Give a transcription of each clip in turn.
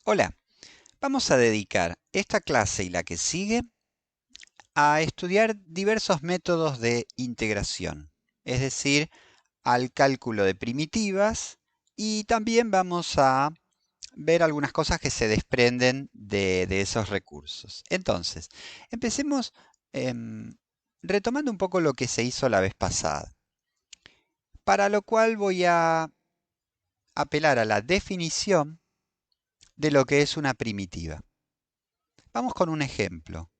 Hola, vamos a dedicar esta clase y la que sigue a estudiar diversos métodos de integración, es decir, al cálculo de primitivas y también vamos a ver algunas cosas que se desprenden de esos recursos. Entonces, empecemos retomando un poco lo que se hizo la vez pasada, para lo cual voy a apelar a la definición de lo que es una primitiva. Vamos con un ejemplo.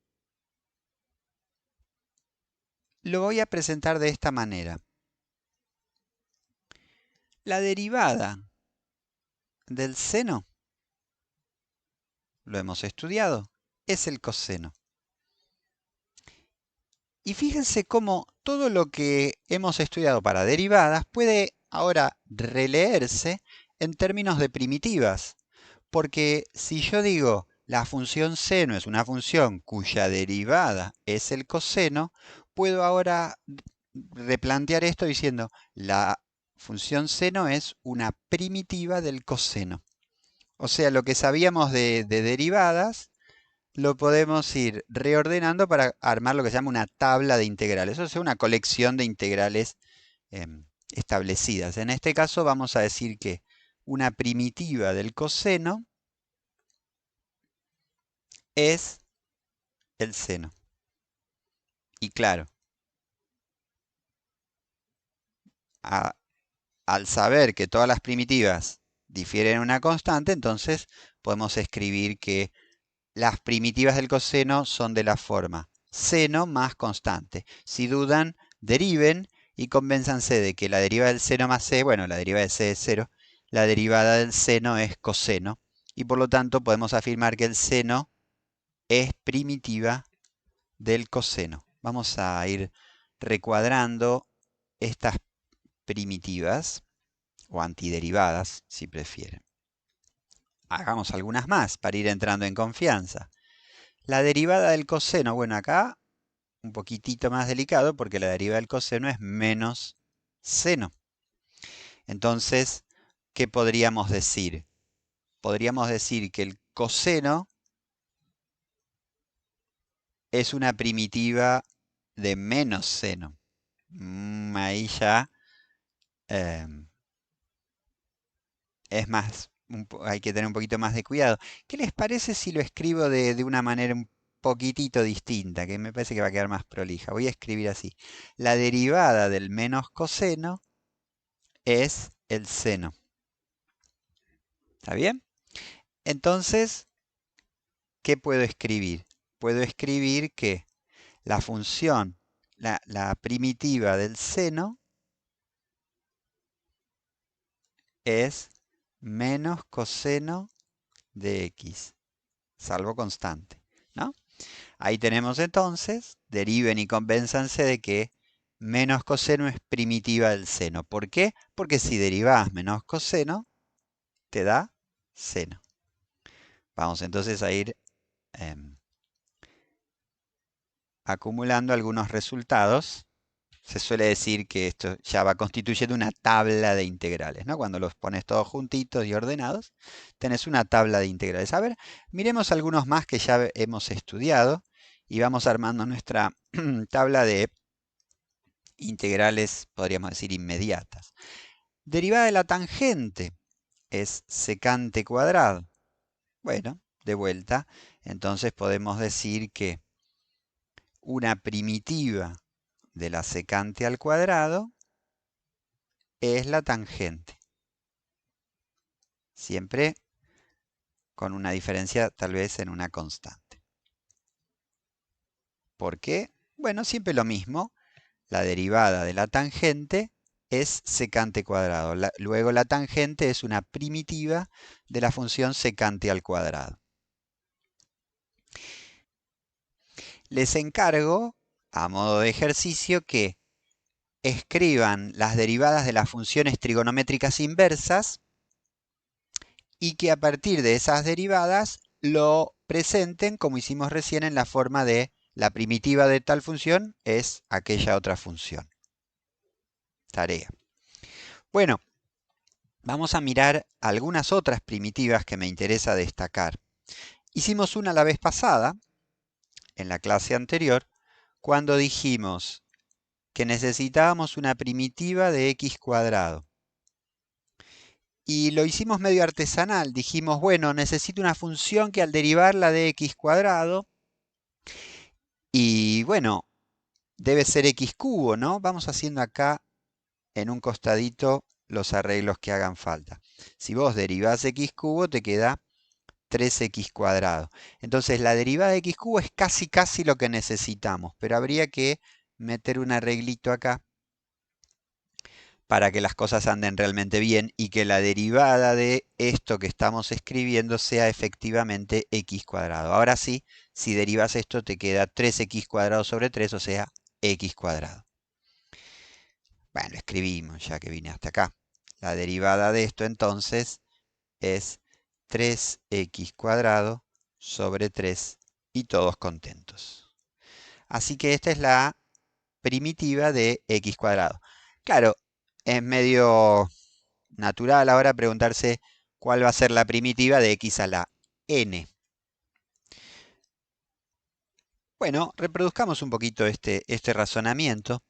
Lo voy a presentar de esta manera. La derivada del seno, lo hemos estudiado, es el coseno. Y fíjense cómo todo lo que hemos estudiado para derivadas puede ahora releerse en términos de primitivas. Porque si yo digo la función seno es una función cuya derivada es el coseno, puedo ahora replantear esto diciendo la función seno es una primitiva del coseno. O sea, lo que sabíamos de derivadas lo podemos ir reordenando para armar lo que se llama una tabla de integrales. O sea, una colección de integrales establecidas. En este caso vamos a decir que una primitiva del coseno es el seno. Y claro, al saber que todas las primitivas difieren en una constante, entonces podemos escribir que las primitivas del coseno son de la forma seno más constante. Si dudan, deriven y convénzanse de que la derivada del seno más c, bueno, la derivada de c es 0, la derivada del seno es coseno. Y por lo tanto podemos afirmar que el seno es primitiva del coseno. Vamos a ir recuadrando estas primitivas o antiderivadas, si prefieren. Hagamos algunas más para ir entrando en confianza. La derivada del coseno, bueno, acá un poquitito más delicado porque la derivada del coseno es menos seno. Entonces, ¿qué podríamos decir? Podríamos decir que el coseno es una primitiva de menos seno. Ahí ya es más, hay que tener un poquito más de cuidado. ¿Qué les parece si lo escribo de una manera un poquitito distinta, que me parece que va a quedar más prolija? Voy a escribir así. La derivada del menos coseno es el seno. ¿Está bien? Entonces, ¿qué puedo escribir? Puedo escribir que la función, la primitiva del seno es menos coseno de x, salvo constante, ¿no? Ahí tenemos entonces, deriven y convénzanse de que menos coseno es primitiva del seno. ¿Por qué? Porque si derivás menos coseno, te da seno. Vamos entonces a ir acumulando algunos resultados. Se suele decir que esto ya va constituyendo una tabla de integrales, ¿no? Cuando los pones todos juntitos y ordenados, tenés una tabla de integrales. A ver, miremos algunos más que ya hemos estudiado y vamos armando nuestra tabla de integrales, podríamos decir, inmediatas. Derivada de la tangente es secante cuadrado. Bueno, de vuelta, entonces podemos decir que una primitiva de la secante al cuadrado es la tangente. Siempre con una diferencia tal vez en una constante. ¿Por qué? Bueno, siempre lo mismo. La derivada de la tangente es secante cuadrado. Luego la tangente es una primitiva de la función secante al cuadrado. Les encargo, a modo de ejercicio, que escriban las derivadas de las funciones trigonométricas inversas y que a partir de esas derivadas lo presenten como hicimos recién en la forma de la primitiva de tal función es aquella otra función. Tarea. Bueno, vamos a mirar algunas otras primitivas que me interesa destacar. Hicimos una la vez pasada, en la clase anterior, cuando dijimos que necesitábamos una primitiva de x cuadrado. Y lo hicimos medio artesanal. Dijimos, bueno, necesito una función que al derivarla de x cuadrado, y bueno, debe ser x cubo, ¿no? Vamos haciendo acá en un costadito los arreglos que hagan falta. Si vos derivás x cubo, te queda 3x cuadrado. Entonces la derivada de x cubo es casi lo que necesitamos, pero habría que meter un arreglito acá para que las cosas anden realmente bien y que la derivada de esto que estamos escribiendo sea efectivamente x cuadrado. Ahora sí, si derivas esto te queda 3x cuadrado sobre 3, o sea, x cuadrado. Bueno, escribimos ya que vine hasta acá. La derivada de esto entonces es 3x cuadrado sobre 3 y todos contentos. Así que esta es la primitiva de x cuadrado. Claro, es medio natural ahora preguntarse cuál va a ser la primitiva de x a la n. Bueno, reproduzcamos un poquito este razonamiento.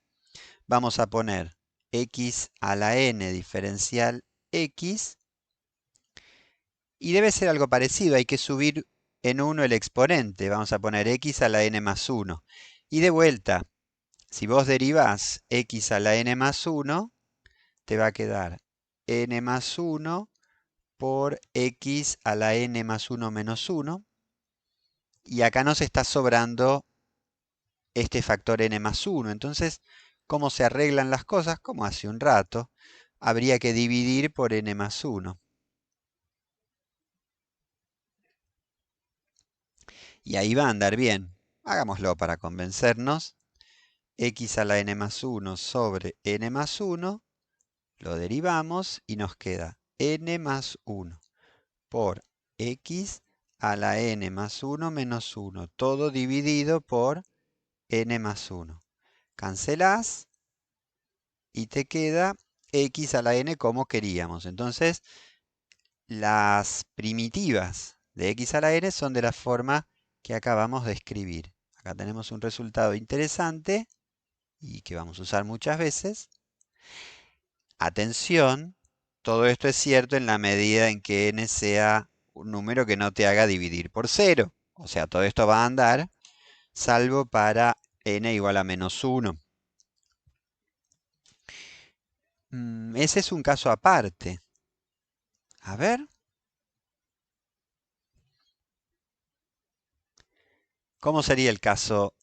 Vamos a poner x a la n diferencial x. Y debe ser algo parecido, hay que subir en 1 el exponente. Vamos a poner x a la n más 1. Y de vuelta, si vos derivás x a la n más 1, te va a quedar n más 1 por x a la n más 1 menos 1. Y acá nos está sobrando este factor n más 1. Entonces, ¿cómo se arreglan las cosas? Como hace un rato, habría que dividir por n más 1. Y ahí va a andar bien. Hagámoslo para convencernos. X a la n más 1 sobre n más 1, lo derivamos y nos queda n más 1 por x a la n más 1 menos 1, todo dividido por n más 1. Cancelás y te queda x a la n como queríamos. Entonces, las primitivas de x a la n son de la forma que acabamos de escribir. Acá tenemos un resultado interesante y que vamos a usar muchas veces. Atención, todo esto es cierto en la medida en que n sea un número que no te haga dividir por 0. O sea, todo esto va a andar, salvo para n igual a menos 1. Ese es un caso aparte. A ver. ¿Cómo sería el caso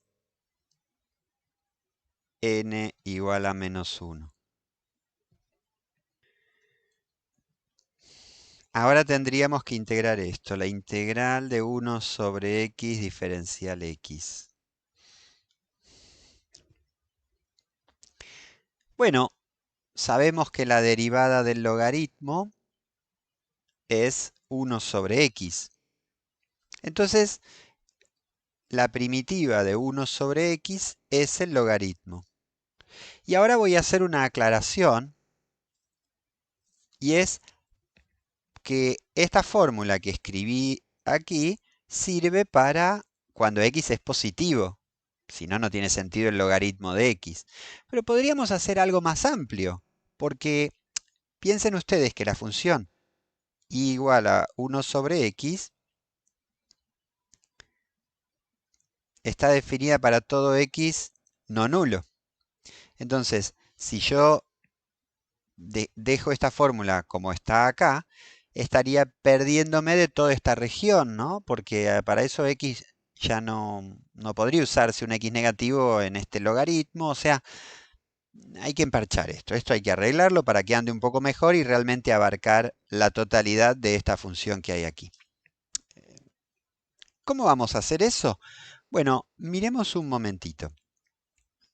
n igual a menos 1? Ahora tendríamos que integrar esto, la integral de 1 sobre x diferencial x. Bueno, sabemos que la derivada del logaritmo es 1 sobre x. Entonces, la primitiva de 1 sobre x es el logaritmo. Y ahora voy a hacer una aclaración, y es que esta fórmula que escribí aquí sirve para cuando x es positivo. Si no, no tiene sentido el logaritmo de x. Pero podríamos hacer algo más amplio, porque piensen ustedes que la función y igual a 1 sobre x está definida para todo x no nulo. Entonces, si yo dejo esta fórmula como está acá, estaría perdiéndome de toda esta región, ¿no? Porque para eso x ya no podría usarse un x negativo en este logaritmo. O sea, hay que emparchar esto. Esto hay que arreglarlo para que ande un poco mejor y realmente abarcar la totalidad de esta función que hay aquí. ¿Cómo vamos a hacer eso? Bueno, miremos un momentito.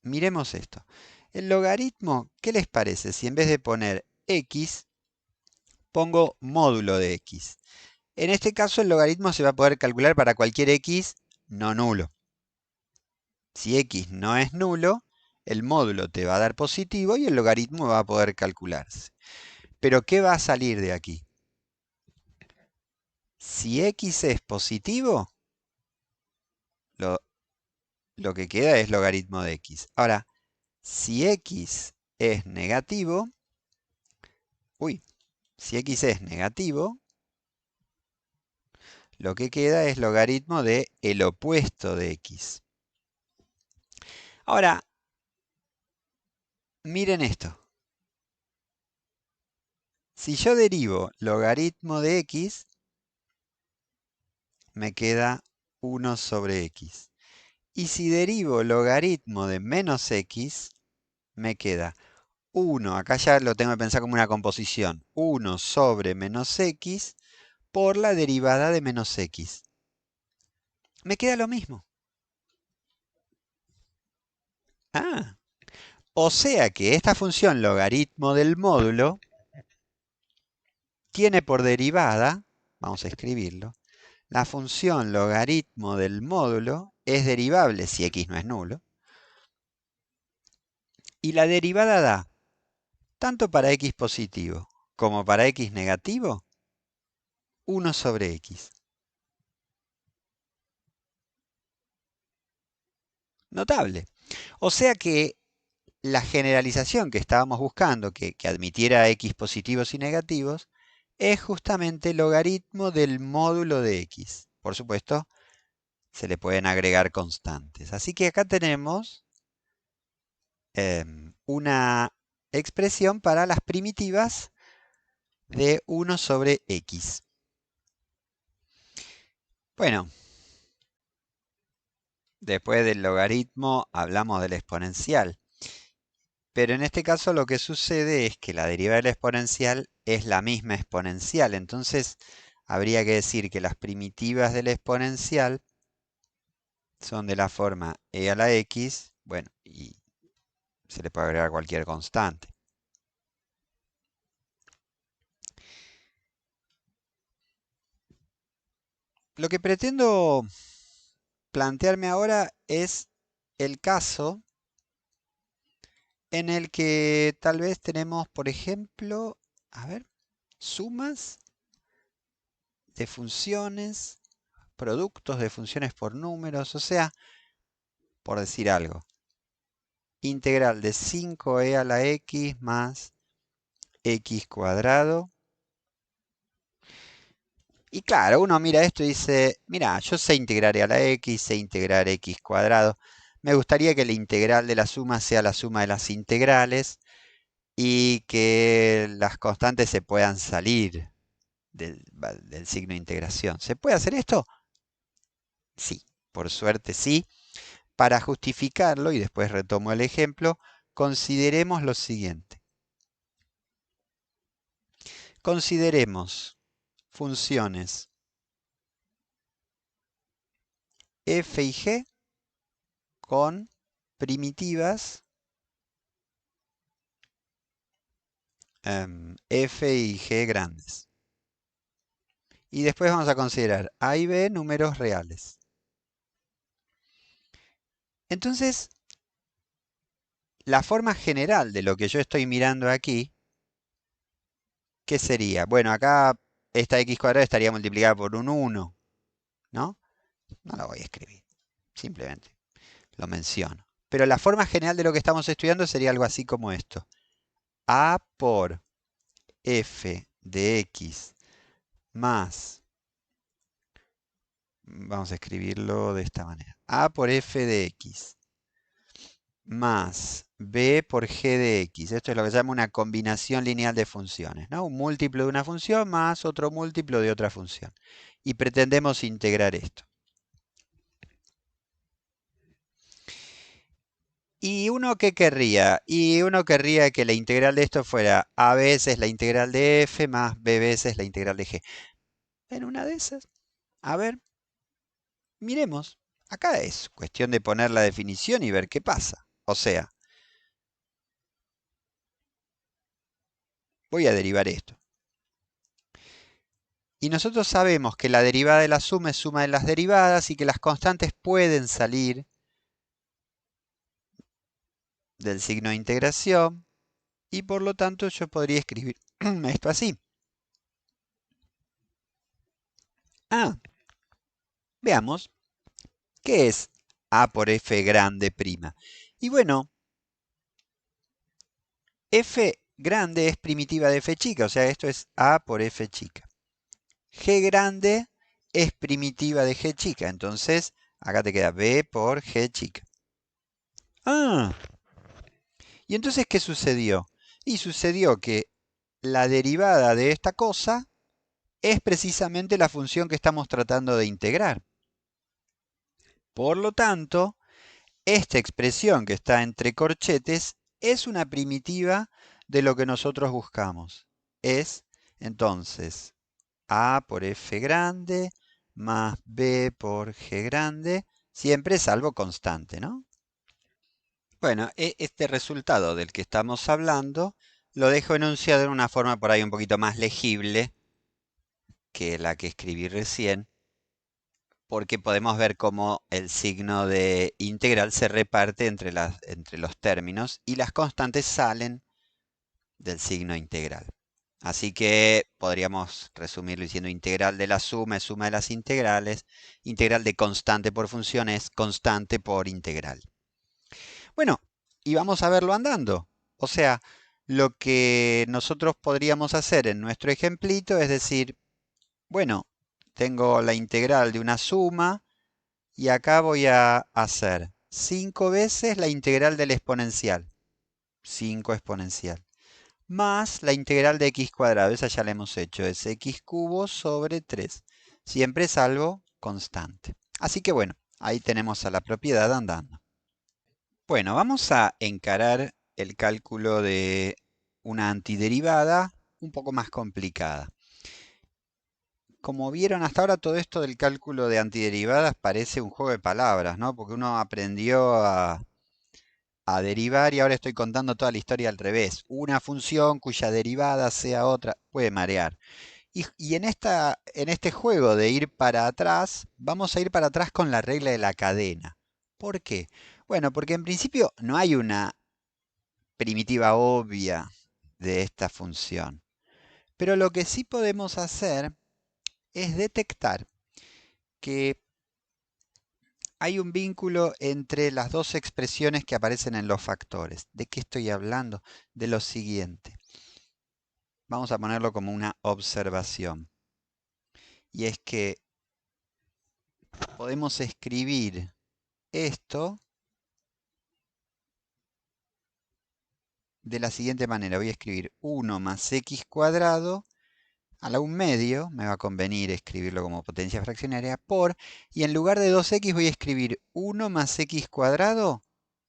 Miremos esto. El logaritmo, ¿qué les parece si en vez de poner x, pongo módulo de x? En este caso el logaritmo se va a poder calcular para cualquier x no nulo. Si x no es nulo, el módulo te va a dar positivo y el logaritmo va a poder calcularse. Pero ¿qué va a salir de aquí? Si x es positivo, lo que queda es logaritmo de x. Ahora, si x es negativo, si x es negativo, lo que queda es logaritmo de el opuesto de x. Ahora, miren esto. Si yo derivo logaritmo de x, me queda 1 sobre x. Y si derivo logaritmo de menos x, me queda 1, acá ya lo tengo que pensar como una composición, 1 sobre menos x por la derivada de menos x. Me queda lo mismo. Ah, o sea que esta función logaritmo del módulo tiene por derivada, vamos a escribirlo, la función logaritmo del módulo es derivable si x no es nulo. Y la derivada da, tanto para x positivo como para x negativo, 1 sobre x. Notable. O sea que la generalización que estábamos buscando, que admitiera x positivos y negativos, es justamente el logaritmo del módulo de x. Por supuesto, se le pueden agregar constantes. Así que acá tenemos una expresión para las primitivas de 1 sobre x. Bueno, después del logaritmo hablamos del exponencial. Pero en este caso lo que sucede es que la derivada de la exponencial es la misma exponencial. Entonces habría que decir que las primitivas de la exponencial son de la forma e a la x, bueno, y se le puede agregar cualquier constante. Lo que pretendo plantearme ahora es el caso en el que tal vez tenemos, por ejemplo, a ver, sumas de funciones, productos de funciones por números, o sea, por decir algo, integral de 5e a la x más x cuadrado. Y claro, uno mira esto y dice, mira, yo sé integrar e a la x, sé integrar x cuadrado. Me gustaría que la integral de la suma sea la suma de las integrales y que las constantes se puedan salir del signo de integración. ¿Se puede hacer esto? Sí, por suerte sí. Para justificarlo, y después retomo el ejemplo, consideremos lo siguiente. Consideremos funciones f y g con primitivas f y g grandes. Y después vamos a considerar a y b números reales. Entonces, la forma general de lo que yo estoy mirando aquí, ¿qué sería? Bueno, acá esta x cuadrada estaría multiplicada por un 1, ¿no? No la voy a escribir, simplemente lo menciono. Pero la forma general de lo que estamos estudiando sería algo así como esto. A por f de x más, vamos a escribirlo de esta manera, a por f de x más b por g de x. Esto es lo que se llama una combinación lineal de funciones, ¿no? Un múltiplo de una función más otro múltiplo de otra función. Y pretendemos integrar esto. ¿Y uno qué querría? Y uno querría que la integral de esto fuera a veces la integral de f más b veces la integral de g. En una de esas, a ver, miremos. Acá es cuestión de poner la definición y ver qué pasa. O sea, voy a derivar esto. Y nosotros sabemos que la derivada de la suma es suma de las derivadas y que las constantes pueden salir del signo de integración. Y por lo tanto yo podría escribir esto así. Ah, veamos, ¿qué es A por F grande prima? Y bueno, F grande es primitiva de F chica, o sea, esto es A por F chica. G grande es primitiva de G chica, entonces acá te queda B por G chica. Ah, ¿y entonces qué sucedió? Y sucedió que la derivada de esta cosa es precisamente la función que estamos tratando de integrar. Por lo tanto, esta expresión que está entre corchetes es una primitiva de lo que nosotros buscamos. Es, entonces, A por F grande más B por G grande, siempre salvo constante, ¿no? Bueno, este resultado del que estamos hablando lo dejo enunciado en una forma por ahí un poquito más legible que la que escribí recién, porque podemos ver cómo el signo de integral se reparte entre los términos y las constantes salen del signo integral. Así que podríamos resumirlo diciendo integral de la suma es suma de las integrales, integral de constante por función es constante por integral. Bueno, y vamos a verlo andando. O sea, lo que nosotros podríamos hacer en nuestro ejemplito es decir, bueno, tengo la integral de una suma y acá voy a hacer 5 veces la integral del exponencial. 5 exponencial. Más la integral de x cuadrado. Esa ya la hemos hecho. Es x cubo sobre 3. Siempre salvo constante. Así que bueno, ahí tenemos a la propiedad andando. Bueno, vamos a encarar el cálculo de una antiderivada un poco más complicada. Como vieron hasta ahora, todo esto del cálculo de antiderivadas parece un juego de palabras, ¿no? Porque uno aprendió a derivar y ahora estoy contando toda la historia al revés. Una función cuya derivada sea otra puede marear. Y en este juego de ir para atrás, vamos a ir para atrás con la regla de la cadena. ¿Por qué? Bueno, porque en principio no hay una primitiva obvia de esta función. Pero lo que sí podemos hacer es detectar que hay un vínculo entre las dos expresiones que aparecen en los factores. ¿De qué estoy hablando? De lo siguiente. Vamos a ponerlo como una observación. Y es que podemos escribir esto de la siguiente manera. Voy a escribir 1 más x cuadrado a la 1 medio, me va a convenir escribirlo como potencia fraccionaria, y en lugar de 2x voy a escribir 1 más x cuadrado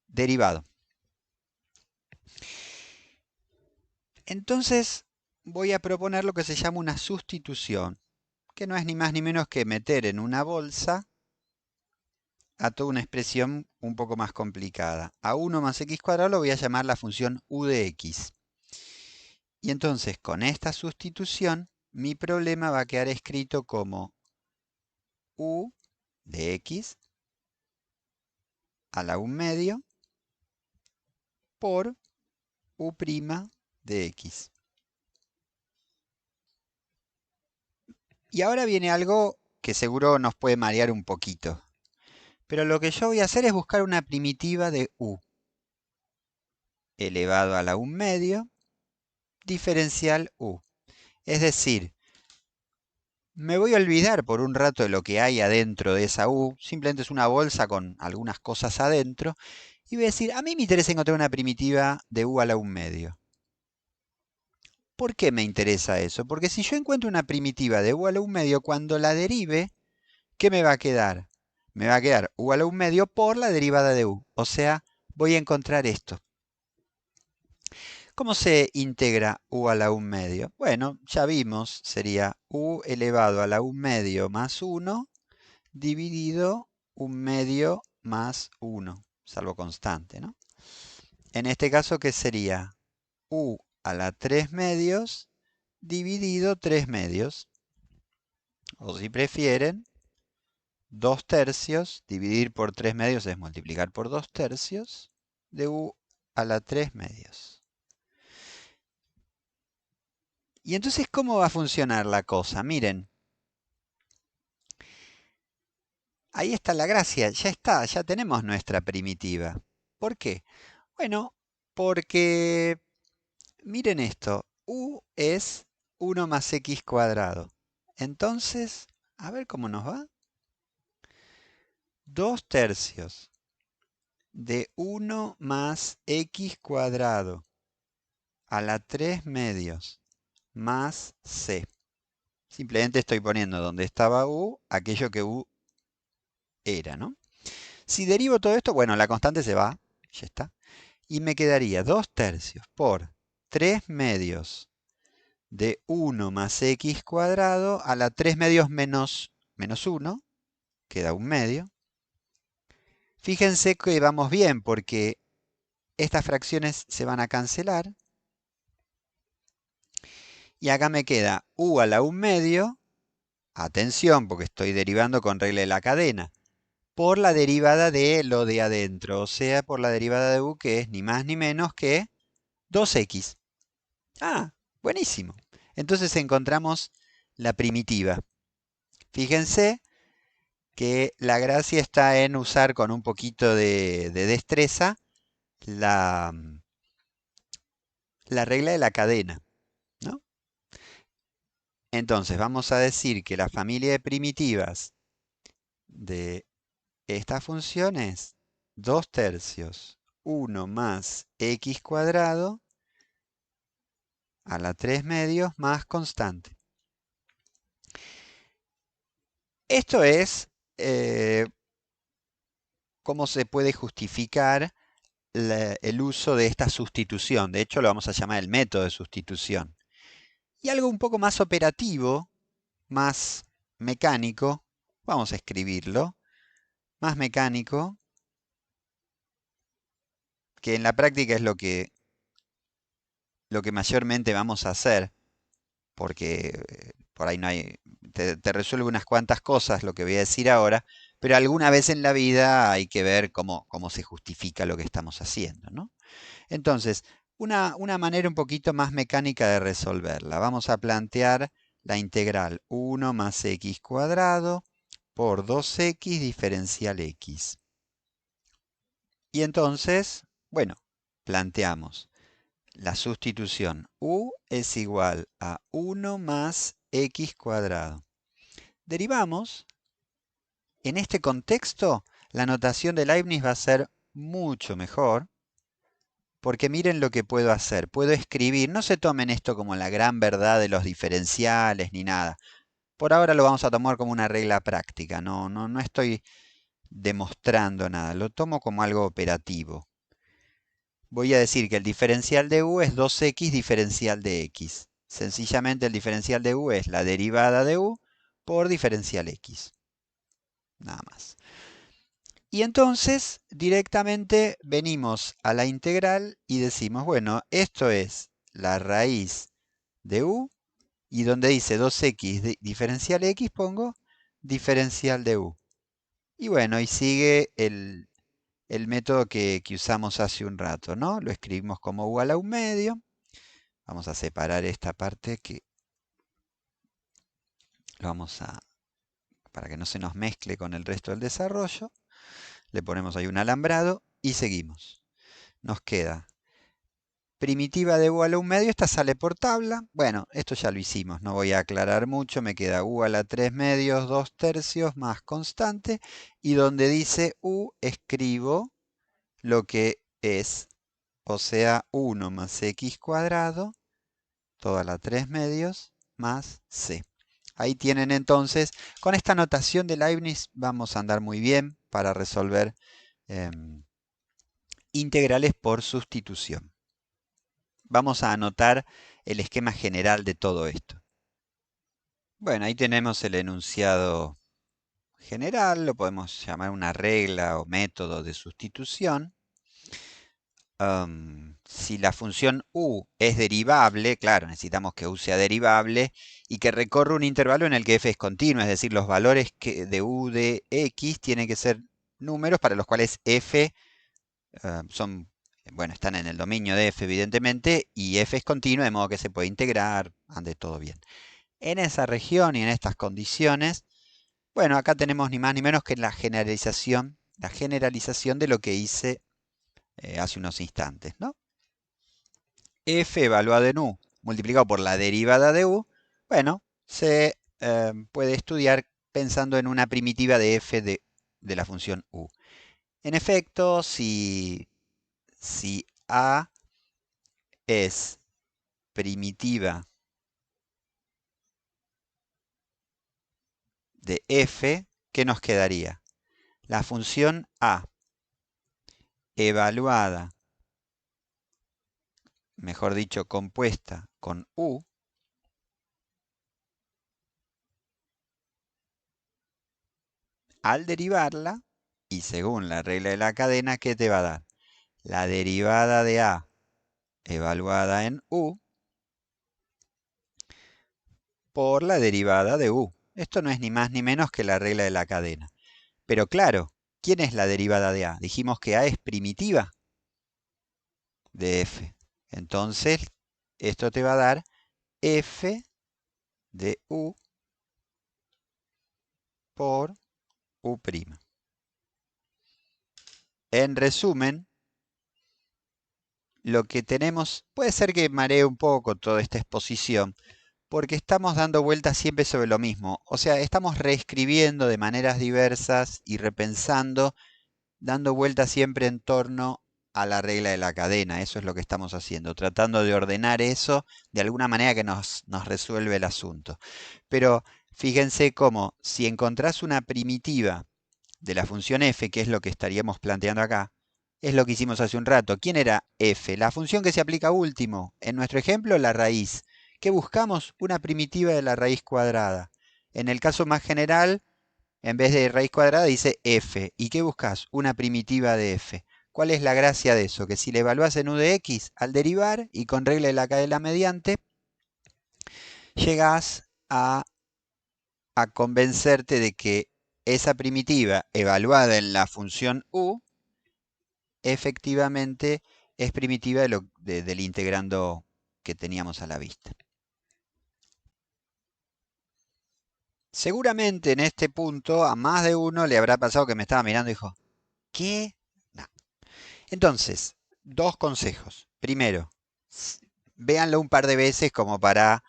derivado. Entonces voy a proponer lo que se llama una sustitución, que no es ni más ni menos que meter en una bolsa a toda una expresión un poco más complicada. A 1 más x cuadrado lo voy a llamar la función u de x. Y entonces con esta sustitución mi problema va a quedar escrito como u de x a la 1 medio por u' de x. Y ahora viene algo que seguro nos puede marear un poquito. Pero lo que yo voy a hacer es buscar una primitiva de u elevado a la 1 medio diferencial u. Es decir, me voy a olvidar por un rato de lo que hay adentro de esa u. Simplemente es una bolsa con algunas cosas adentro. Y voy a decir, a mí me interesa encontrar una primitiva de u a la 1 medio. ¿Por qué me interesa eso? Porque si yo encuentro una primitiva de u a la 1 medio, cuando la derive, ¿qué me va a quedar? Me va a quedar u a la 1 medio por la derivada de u. O sea, voy a encontrar esto. ¿Cómo se integra u a la 1 medio? Bueno, ya vimos, sería u elevado a la 1 medio más 1 dividido 1 medio más 1, salvo constante, ¿no? En este caso, ¿qué sería? U a la 3 medios dividido 3 medios. O si prefieren, 2 tercios, dividir por 3 medios es multiplicar por 2 tercios de u a la 3 medios. Y entonces, ¿cómo va a funcionar la cosa? Miren, ahí está la gracia, ya está, ya tenemos nuestra primitiva. ¿Por qué? Bueno, porque miren esto, u es 1 más x cuadrado. Entonces, a ver cómo nos va. 2/3 de 1 más x cuadrado a la 3/2 más c. Simplemente estoy poniendo donde estaba u, aquello que u era, ¿no? Si derivo todo esto, bueno, la constante se va, ya está. Y me quedaría 2/3 por 3/2 de 1 más x cuadrado a la 3/2 menos 1, queda 1/2. Fíjense que vamos bien porque estas fracciones se van a cancelar. Y acá me queda u a la 1/2, atención porque estoy derivando con regla de la cadena, por la derivada de lo de adentro, o sea, por la derivada de u que es ni más ni menos que 2x. Ah, buenísimo. Entonces encontramos la primitiva. Fíjense que la gracia está en usar con un poquito de destreza la, la regla de la cadena, ¿no? Entonces vamos a decir que la familia de primitivas de esta función es 2/3 1 más x cuadrado a la 3/2 más constante. Esto es cómo se puede justificar el uso de esta sustitución. De hecho, lo vamos a llamar el método de sustitución. Y algo un poco más operativo, más mecánico, vamos a escribirlo, más mecánico, que en la práctica es lo que mayormente vamos a hacer, porque por ahí no hay, te resuelve unas cuantas cosas lo que voy a decir ahora, pero alguna vez en la vida hay que ver cómo se justifica lo que estamos haciendo, ¿no? Entonces, una manera un poquito más mecánica de resolverla. Vamos a plantear la integral 1 más x cuadrado por 2x diferencial x. Y entonces, bueno, planteamos la sustitución. U es igual a 1 más x cuadrado. Derivamos. En este contexto, la notación de Leibniz va a ser mucho mejor, porque miren lo que puedo hacer. Puedo escribir, no se tomen esto como la gran verdad de los diferenciales ni nada. Por ahora lo vamos a tomar como una regla práctica. No estoy demostrando nada. Lo tomo como algo operativo. Voy a decir que el diferencial de u es 2x diferencial de x. Sencillamente el diferencial de u es la derivada de u por diferencial x. Nada más. Y entonces directamente venimos a la integral y decimos, bueno, esto es la raíz de u y donde dice 2x diferencial x pongo diferencial de u. Y bueno, y sigue el método que usamos hace un rato, ¿no? Lo escribimos como u a la 1/2. Vamos a separar esta parte que lo vamos a, para que no se nos mezcle con el resto del desarrollo. Le ponemos ahí un alambrado y seguimos. Nos queda primitiva de u a la 1/2, esta sale por tabla. Bueno, esto ya lo hicimos, no voy a aclarar mucho. Me queda u a la 3/2, 2/3 más constante. Y donde dice u, escribo lo que es, o sea, 1 más x cuadrado, toda la 3/2 más c. Ahí tienen entonces, con esta notación de Leibniz vamos a andar muy bien para resolver integrales por sustitución. Vamos a anotar el esquema general de todo esto. Bueno, ahí tenemos el enunciado general, lo podemos llamar una regla o método de sustitución. Si la función u es derivable, claro, necesitamos que u sea derivable y que recorra un intervalo en el que f es continua, es decir, los valores de u de x tienen que ser números para los cuales f son bueno, están en el dominio de f, evidentemente, y f es continua, de modo que se puede integrar, ande todo bien. En esa región y en estas condiciones, bueno, acá tenemos ni más ni menos que la generalización de lo que hice hace unos instantes, ¿no? F evaluado en u multiplicado por la derivada de u, bueno, se puede estudiar pensando en una primitiva de f de la función u. En efecto, si a es primitiva de f, ¿qué nos quedaría? La función a evaluada, mejor dicho, compuesta con u, al derivarla, y según la regla de la cadena, ¿qué te va a dar? La derivada de a evaluada en u por la derivada de u. Esto no es ni más ni menos que la regla de la cadena. Pero claro, ¿quién es la derivada de a? Dijimos que a es primitiva de f. Entonces, esto te va a dar f de u por u'. En resumen, lo que tenemos, puede ser que maree un poco toda esta exposición, porque estamos dando vueltas siempre sobre lo mismo. O sea, estamos reescribiendo de maneras diversas y repensando, dando vueltas siempre en torno a la regla de la cadena. Eso es lo que estamos haciendo, tratando de ordenar eso de alguna manera que nos resuelve el asunto. Pero fíjense cómo, si encontrás una primitiva de la función f, que es lo que estaríamos planteando acá, es lo que hicimos hace un rato. ¿Quién era f? La función que se aplica último. En nuestro ejemplo, la raíz. ¿Qué buscamos? Una primitiva de la raíz cuadrada. En el caso más general, en vez de raíz cuadrada, dice f. ¿Y qué buscas? Una primitiva de f. ¿Cuál es la gracia de eso? Que si le evaluás en u de x, al derivar y con regla de la cadena mediante, llegás a convencerte de que esa primitiva evaluada en la función u efectivamente es primitiva del integrando que teníamos a la vista. Seguramente en este punto a más de uno le habrá pasado que me estaba mirando y dijo, ¿qué? No. Entonces, dos consejos. Primero, véanlo un par de veces como para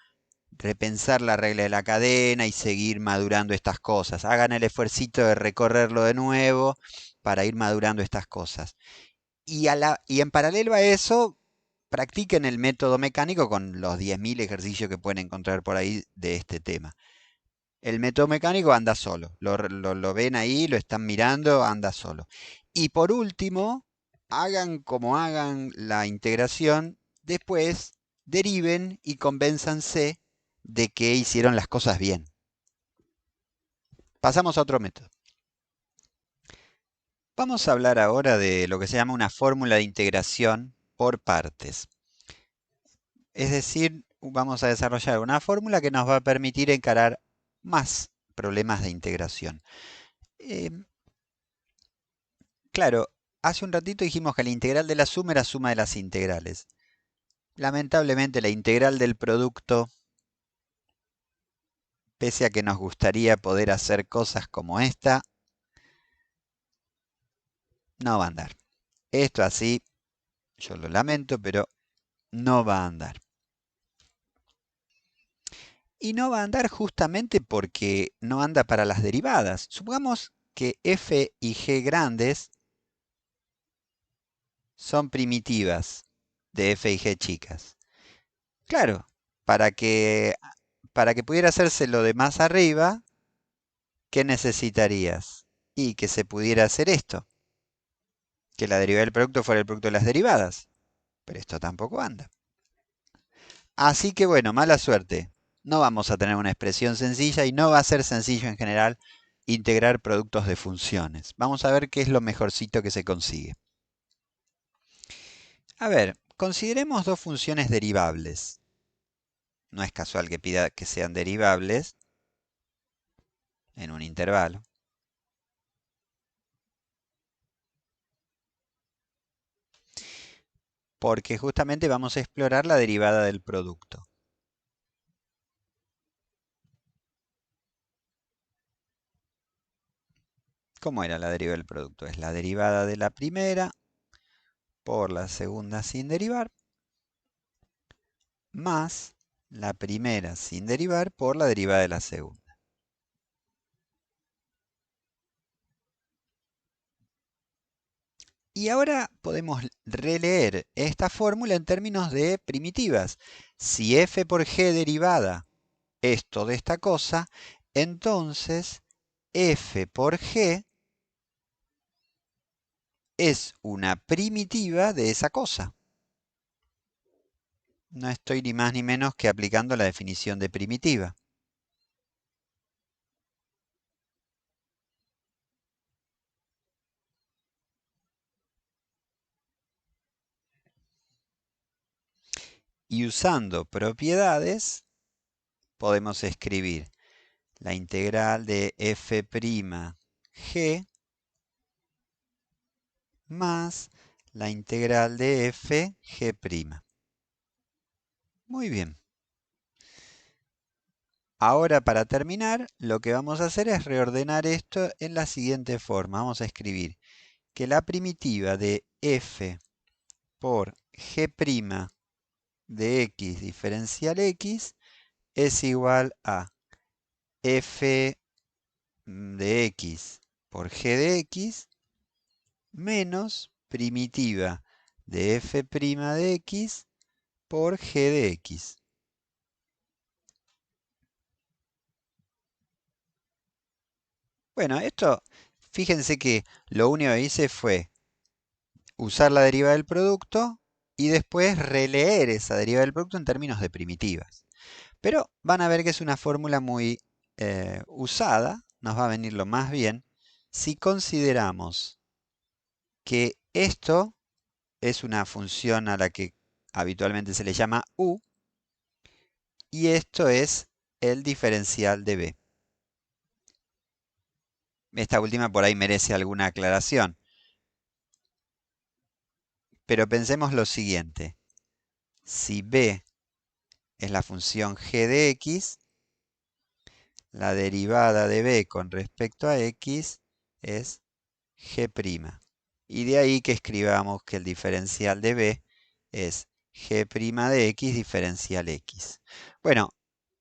repensar la regla de la cadena y seguir madurando estas cosas. Hagan el esfuercito de recorrerlo de nuevo para ir madurando estas cosas. Y en paralelo a eso, practiquen el método mecánico con los 10.000 ejercicios que pueden encontrar por ahí de este tema. El método mecánico anda solo. Lo ven ahí, lo están mirando, anda solo. Y por último, hagan como hagan la integración, después deriven y convénzanse de que hicieron las cosas bien. Pasamos a otro método. Vamos a hablar ahora de lo que se llama una fórmula de integración por partes. Es decir, vamos a desarrollar una fórmula que nos va a permitir encarar más problemas de integración. Claro, hace un ratito dijimos que la integral de la suma era suma de las integrales. Lamentablemente la integral del producto, pese a que nos gustaría poder hacer cosas como esta, no va a andar. Esto así, yo lo lamento, pero no va a andar. Y no va a andar justamente porque no anda para las derivadas. Supongamos que f y g grandes son primitivas de f y g chicas. Claro, para que, para que pudiera hacerse lo de más arriba, ¿qué necesitarías? Y que se pudiera hacer esto, que la derivada del producto fuera el producto de las derivadas. Pero esto tampoco anda. Así que bueno, mala suerte. No vamos a tener una expresión sencilla y no va a ser sencillo en general integrar productos de funciones. Vamos a ver qué es lo mejorcito que se consigue. A ver, consideremos dos funciones derivables. No es casual que pida que sean derivables en un intervalo. porque justamente vamos a explorar la derivada del producto. ¿Cómo era la derivada del producto? Es la derivada de la primera por la segunda sin derivar, más la primera sin derivar por la derivada de la segunda. Y ahora podemos releer esta fórmula en términos de primitivas. Si f por g derivada es toda esta cosa, entonces f por g es una primitiva de esa cosa. No estoy ni más ni menos que aplicando la definición de primitiva. Y usando propiedades, podemos escribir la integral de f' g más la integral de f g'. Muy bien. Ahora, para terminar, lo que vamos a hacer es reordenar esto en la siguiente forma. Vamos a escribir que la primitiva de f por g' de x diferencial x es igual a f de x por g de x menos primitiva de f' de x por g de x. Bueno, esto, fíjense que lo único que hice fue usar la derivada del producto y después releer esa derivada del producto en términos de primitivas. Pero van a ver que es una fórmula muy usada, nos va a venir lo más bien si consideramos que esto es una función a la que habitualmente se le llama u y esto es el diferencial de b. Esta última por ahí merece alguna aclaración. Pero pensemos lo siguiente. Si b es la función g de x, la derivada de b con respecto a x es g'. Y de ahí que escribamos que el diferencial de b es g' de x diferencial x. Bueno,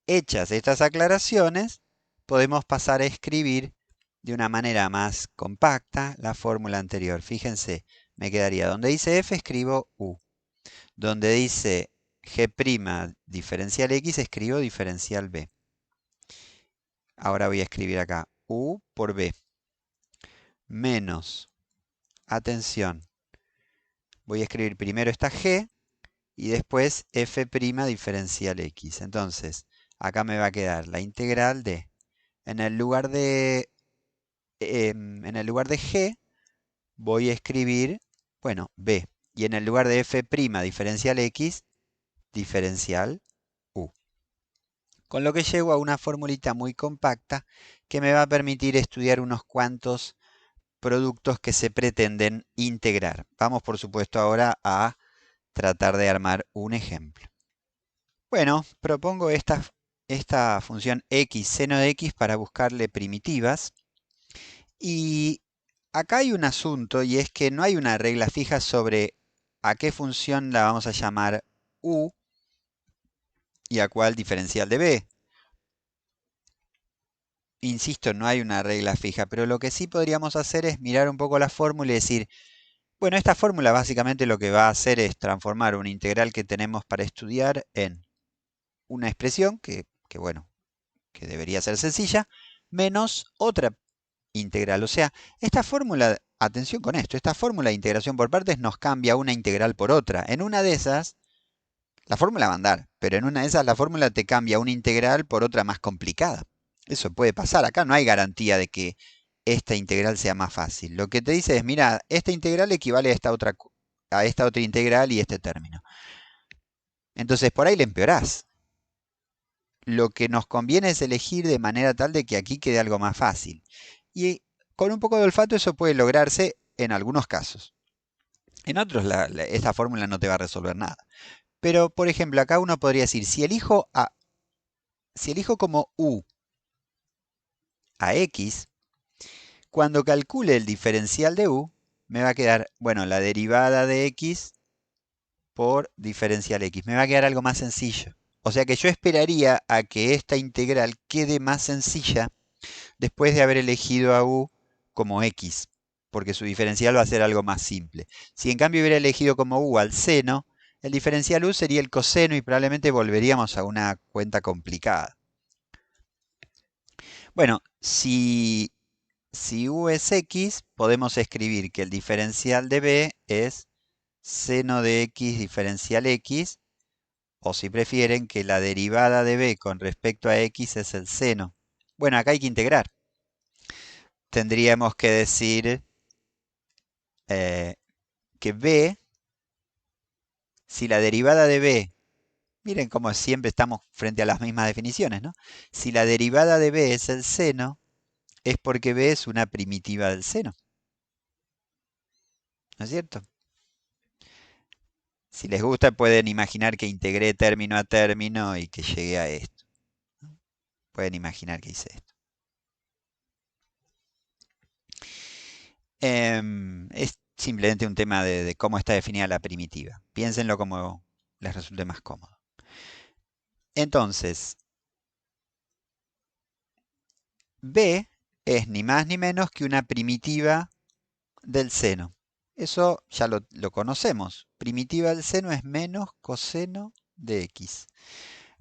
hechas estas aclaraciones, podemos pasar a escribir de una manera más compacta la fórmula anterior. Fíjense, me quedaría donde dice f escribo u. Donde dice g' diferencial x escribo diferencial b. Ahora voy a escribir acá u por b menos, atención, voy a escribir primero esta g y después f' diferencial x. Entonces, acá me va a quedar la integral de, en el lugar de g, voy a escribir, bueno, b. Y en el lugar de f' diferencial x, diferencial u. Con lo que llego a una formulita muy compacta que me va a permitir estudiar unos cuantos productos que se pretenden integrar. Vamos, por supuesto, ahora a tratar de armar un ejemplo. Bueno, propongo esta función x seno de x para buscarle primitivas. Y acá hay un asunto y es que no hay una regla fija sobre a qué función la vamos a llamar u y a cuál diferencial de b. Insisto, no hay una regla fija, pero lo que sí podríamos hacer es mirar un poco la fórmula y decir, bueno, esta fórmula básicamente lo que va a hacer es transformar una integral que tenemos para estudiar en una expresión bueno, que debería ser sencilla, menos otra integral. O sea, esta fórmula, atención con esto, esta fórmula de integración por partes nos cambia una integral por otra. En una de esas, la fórmula va a andar, pero en una de esas la fórmula te cambia una integral por otra más complicada. Eso puede pasar. Acá no hay garantía de que esta integral sea más fácil. Lo que te dice es, mira, esta integral equivale a esta otra integral y este término. Entonces por ahí le empeorás. Lo que nos conviene es elegir de manera tal de que aquí quede algo más fácil. Y con un poco de olfato eso puede lograrse en algunos casos. En otros esta fórmula no te va a resolver nada. Pero, por ejemplo, acá uno podría decir, si elijo como u a x, cuando calcule el diferencial de u, me va a quedar, bueno, la derivada de x por diferencial x. Me va a quedar algo más sencillo. O sea que yo esperaría a que esta integral quede más sencilla después de haber elegido a u como x, porque su diferencial va a ser algo más simple. Si en cambio hubiera elegido como u al seno, el diferencial u sería el coseno y probablemente volveríamos a una cuenta complicada. Bueno, si u es x, podemos escribir que el diferencial de b es seno de x diferencial x, o si prefieren, que la derivada de b con respecto a x es el seno. Bueno, acá hay que integrar. Tendríamos que decir que b, si la derivada de b, miren cómo siempre estamos frente a las mismas definiciones, ¿no? Si la derivada de b es el seno, es porque b es una primitiva del seno. ¿No es cierto? Si les gusta, pueden imaginar que integré término a término y que llegué a esto. Pueden imaginar que hice esto. Es simplemente un tema de cómo está definida la primitiva. Piénsenlo como les resulte más cómodo. Entonces, b es ni más ni menos que una primitiva del seno. Eso ya lo conocemos. Primitiva del seno es menos coseno de x.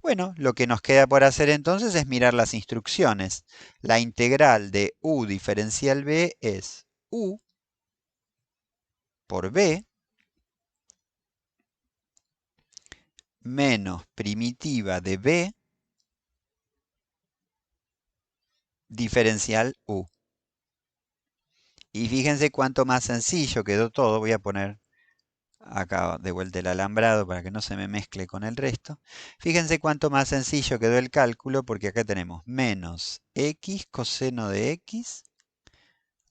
Bueno, lo que nos queda por hacer entonces es mirar las instrucciones. La integral de u diferencial b es u por b menos primitiva de b diferencial u. Y fíjense cuánto más sencillo quedó todo. Voy a poner acá de vuelta el alambrado para que no se me mezcle con el resto. Fíjense cuánto más sencillo quedó el cálculo, porque acá tenemos menos x coseno de x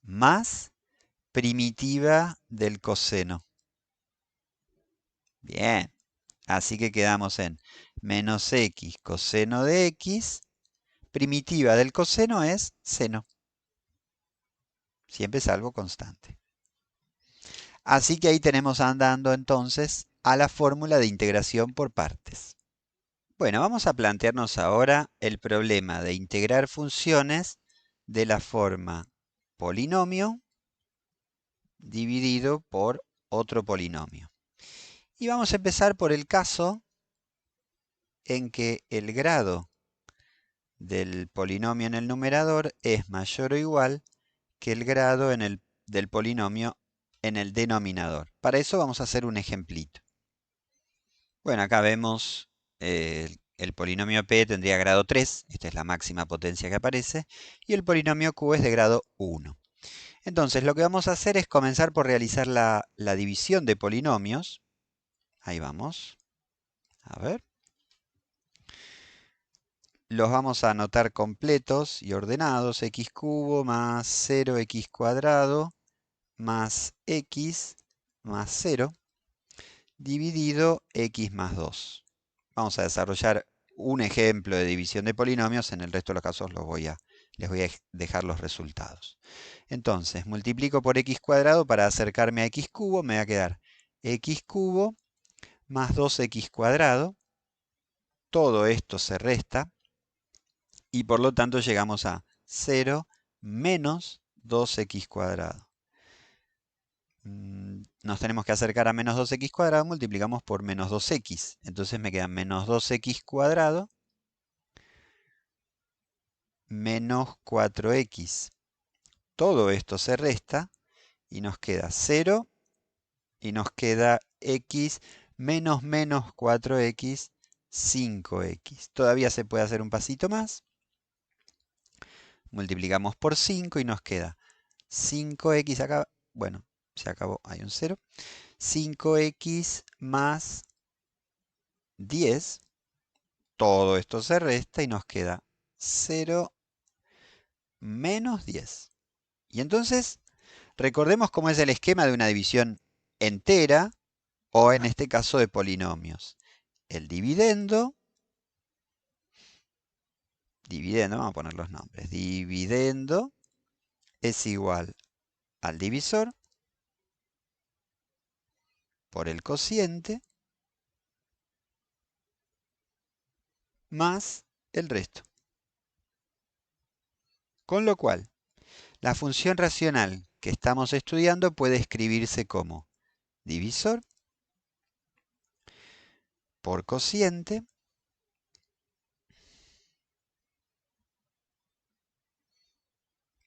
más primitiva del coseno. Bien, así que quedamos en menos x coseno de x, primitiva del coseno es seno, siempre salvo constante. Así que ahí tenemos andando entonces a la fórmula de integración por partes. Bueno, vamos a plantearnos ahora el problema de integrar funciones de la forma polinomio dividido por otro polinomio. Y vamos a empezar por el caso en que el grado del polinomio en el numerador es mayor o igual que el grado del polinomio en el denominador. Para eso vamos a hacer un ejemplito. Bueno, acá vemos el polinomio P tendría grado 3, esta es la máxima potencia que aparece, y el polinomio Q es de grado 1. Entonces, lo que vamos a hacer es comenzar por realizar la división de polinomios. Ahí vamos. A ver. Los vamos a anotar completos y ordenados. X cubo más 0x cuadrado más x más 0 dividido x más 2. Vamos a desarrollar un ejemplo de división de polinomios. En el resto de los casos les voy a dejar los resultados. Entonces, multiplico por x cuadrado para acercarme a x cubo. Me va a quedar x cubo más 2x cuadrado. Todo esto se resta. Y por lo tanto llegamos a 0 menos 2x cuadrado. Nos tenemos que acercar a menos 2x cuadrado, multiplicamos por menos 2x. Entonces me queda menos 2x cuadrado menos 4x. Todo esto se resta y nos queda 0 y nos queda x menos menos 4x, 5x. Todavía se puede hacer un pasito más. Multiplicamos por 5 y nos queda 5x acá. Bueno, se acabó, hay un 0. 5x más 10. Todo esto se resta y nos queda 0 menos 10. Y entonces, recordemos cómo es el esquema de una división entera o en este caso de polinomios. El dividendo, vamos a poner los nombres, dividendo es igual al divisor por el cociente más el resto. Con lo cual, la función racional que estamos estudiando puede escribirse como divisor por cociente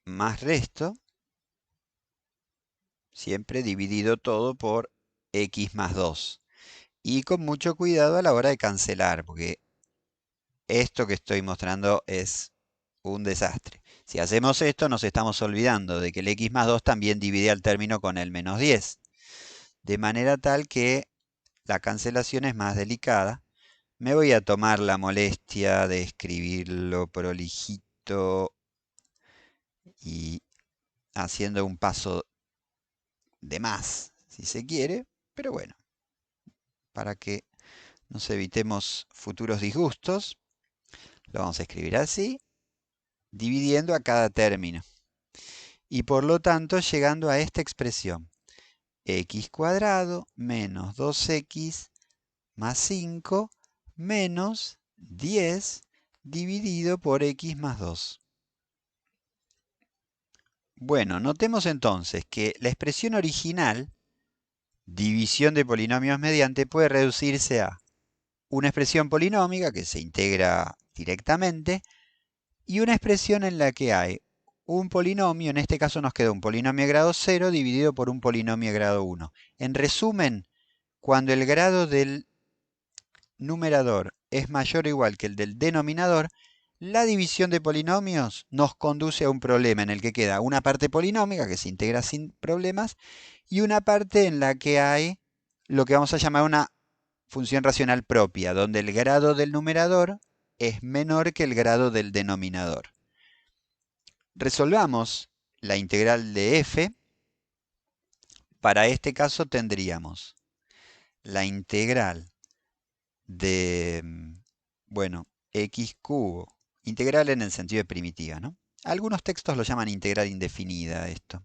más resto, siempre dividido todo por x más 2. Y con mucho cuidado a la hora de cancelar, porque esto que estoy mostrando es un desastre. Si hacemos esto, nos estamos olvidando de que el x más 2 también divide al término con el menos 10. De manera tal que la cancelación es más delicada. Me voy a tomar la molestia de escribirlo prolijito y haciendo un paso de más, si se quiere, pero bueno, para que nos evitemos futuros disgustos, lo vamos a escribir así, dividiendo a cada término. Y por lo tanto, llegando a esta expresión, x cuadrado menos 2x más 5 menos 10 dividido por x más 2. Bueno, notemos entonces que la expresión original, división de polinomios mediante, puede reducirse a una expresión polinómica que se integra directamente y una expresión en la que hay un polinomio, en este caso nos queda un polinomio de grado 0 dividido por un polinomio de grado 1. En resumen, cuando el grado del numerador es mayor o igual que el del denominador, la división de polinomios nos conduce a un problema en el que queda una parte polinómica que se integra sin problemas y una parte en la que hay lo que vamos a llamar una función racional propia, donde el grado del numerador es menor que el grado del denominador. Resolvamos la integral de f. Para este caso tendríamos la integral de, bueno, x cubo, integral en el sentido de primitiva, ¿no? Algunos textos lo llaman integral indefinida esto,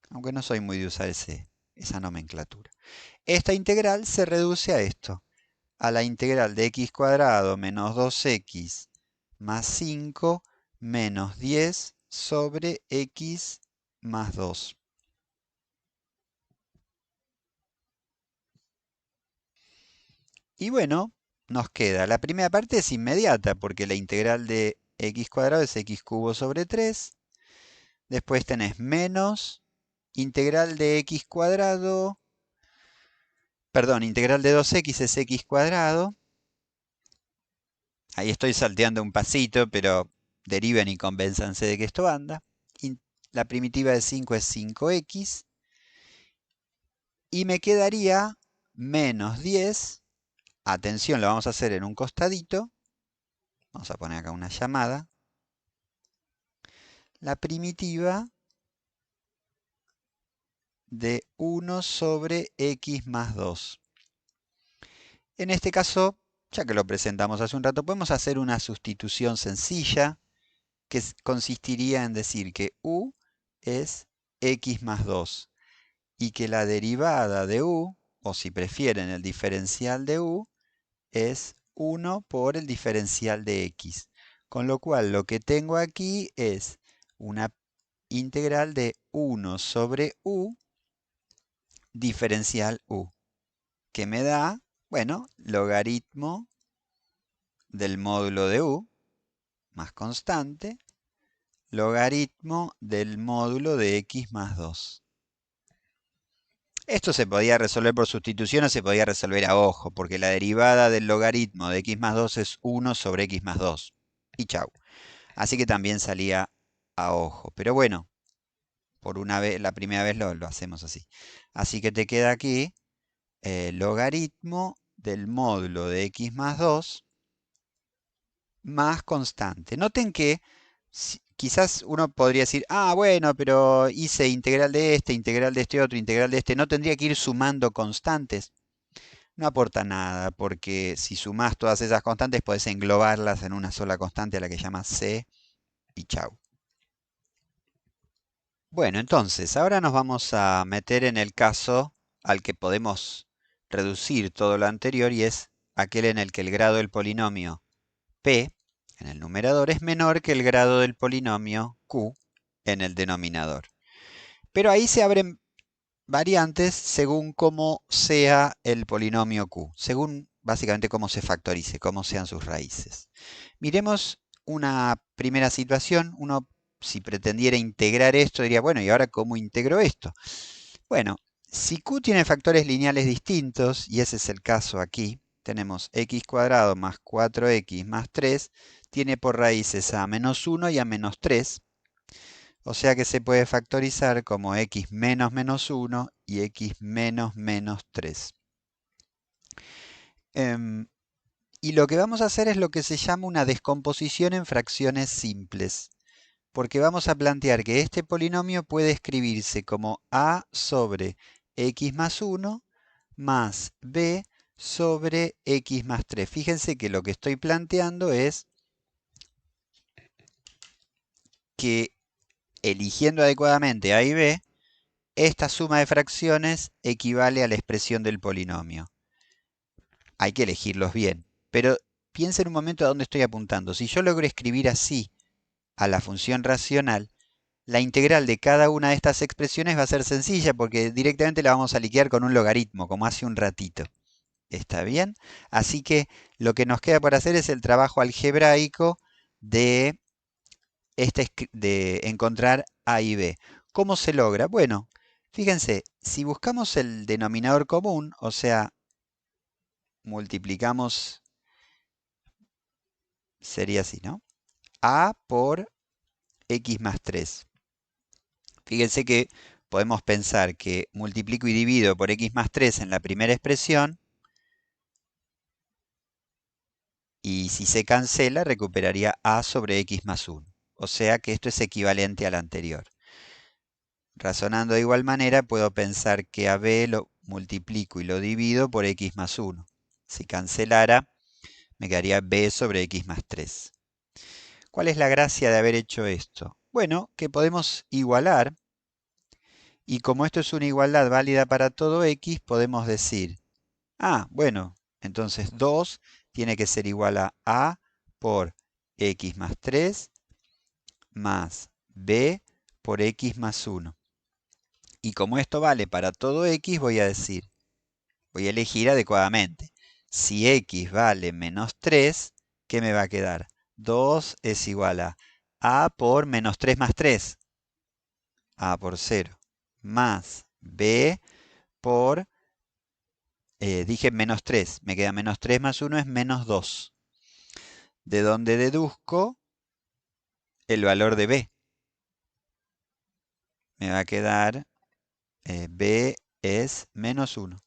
aunque no soy muy de usar esa nomenclatura. Esta integral se reduce a esto, a la integral de x cuadrado menos 2x más 5 menos 10 sobre x más 2. Y bueno, nos queda, la primera parte es inmediata, porque la integral de x cuadrado es x cubo sobre 3. Después tenés menos integral de x cuadrado, perdón, integral de 2x es x cuadrado. Ahí estoy salteando un pasito, pero deriven y convénzanse de que esto anda. La primitiva de 5 es 5x. Y me quedaría menos 10. Atención, lo vamos a hacer en un costadito. Vamos a poner acá una llamada. La primitiva de 1 sobre x más 2. En este caso, ya que lo presentamos hace un rato, podemos hacer una sustitución sencilla que consistiría en decir que u es x más 2 y que la derivada de u, o si prefieren el diferencial de u, es 1 por el diferencial de x. Con lo cual lo que tengo aquí es una integral de 1 sobre u diferencial u, que me da, bueno, logaritmo del módulo de u, más constante, logaritmo del módulo de x más 2. Esto se podía resolver por sustitución o se podía resolver a ojo, porque la derivada del logaritmo de x más 2 es 1 sobre x más 2. Y chau. Así que también salía a ojo. Pero bueno, por una vez, la primera vez lo hacemos así. Así que te queda aquí logaritmo del módulo de x más 2 más constante. Noten que quizás uno podría decir, ah, bueno, pero hice integral de este otro, integral de este, ¿no tendría que ir sumando constantes? No aporta nada, porque si sumás todas esas constantes, podés englobarlas en una sola constante a la que llamas c y chau. Bueno, entonces, ahora nos vamos a meter en el caso al que podemos reducir todo lo anterior y es aquel en el que el grado del polinomio p en el numerador es menor que el grado del polinomio q en el denominador. Pero ahí se abren variantes según cómo sea el polinomio q, según básicamente cómo se factorice, cómo sean sus raíces. Miremos una primera situación. Uno, si pretendiera integrar esto, diría, bueno, ¿y ahora cómo integro esto? Bueno, si q tiene factores lineales distintos, y ese es el caso aquí, tenemos x cuadrado más 4x más 3, tiene por raíces a menos 1 y a menos 3, o sea que se puede factorizar como x menos menos 1 y x menos menos 3. Y lo que vamos a hacer es lo que se llama una descomposición en fracciones simples, porque vamos a plantear que este polinomio puede escribirse como a sobre x más 1 más b sobre x más 3. Fíjense que lo que estoy planteando es que eligiendo adecuadamente a y b, esta suma de fracciones equivale a la expresión del polinomio. Hay que elegirlos bien, pero piensen un momento a dónde estoy apuntando. Si yo logro escribir así a la función racional, la integral de cada una de estas expresiones va a ser sencilla porque directamente la vamos a liquidar con un logaritmo, como hace un ratito. ¿Está bien? Así que lo que nos queda por hacer es el trabajo algebraico de, de encontrar A y B. ¿Cómo se logra? Bueno, fíjense, si buscamos el denominador común, o sea, multiplicamos, sería así, ¿no? A por x más 3. Fíjense que podemos pensar que multiplico y divido por x más 3 en la primera expresión, y si se cancela, recuperaría a sobre x más 1. O sea que esto es equivalente al anterior. Razonando de igual manera, puedo pensar que a b lo multiplico y lo divido por x más 1. Si cancelara, me quedaría b sobre x más 3. ¿Cuál es la gracia de haber hecho esto? Bueno, que podemos igualar, y como esto es una igualdad válida para todo x, podemos decir, ah, bueno, entonces 2 tiene que ser igual a por x más 3 más b por x más 1. Y como esto vale para todo x, voy a elegir adecuadamente. Si x vale menos 3, ¿qué me va a quedar? 2 es igual a por menos 3 más 3, a por 0, más b por, dije menos 3, me queda menos 3 más 1 es menos 2, de donde deduzco el valor de b. Me va a quedar b es menos 1.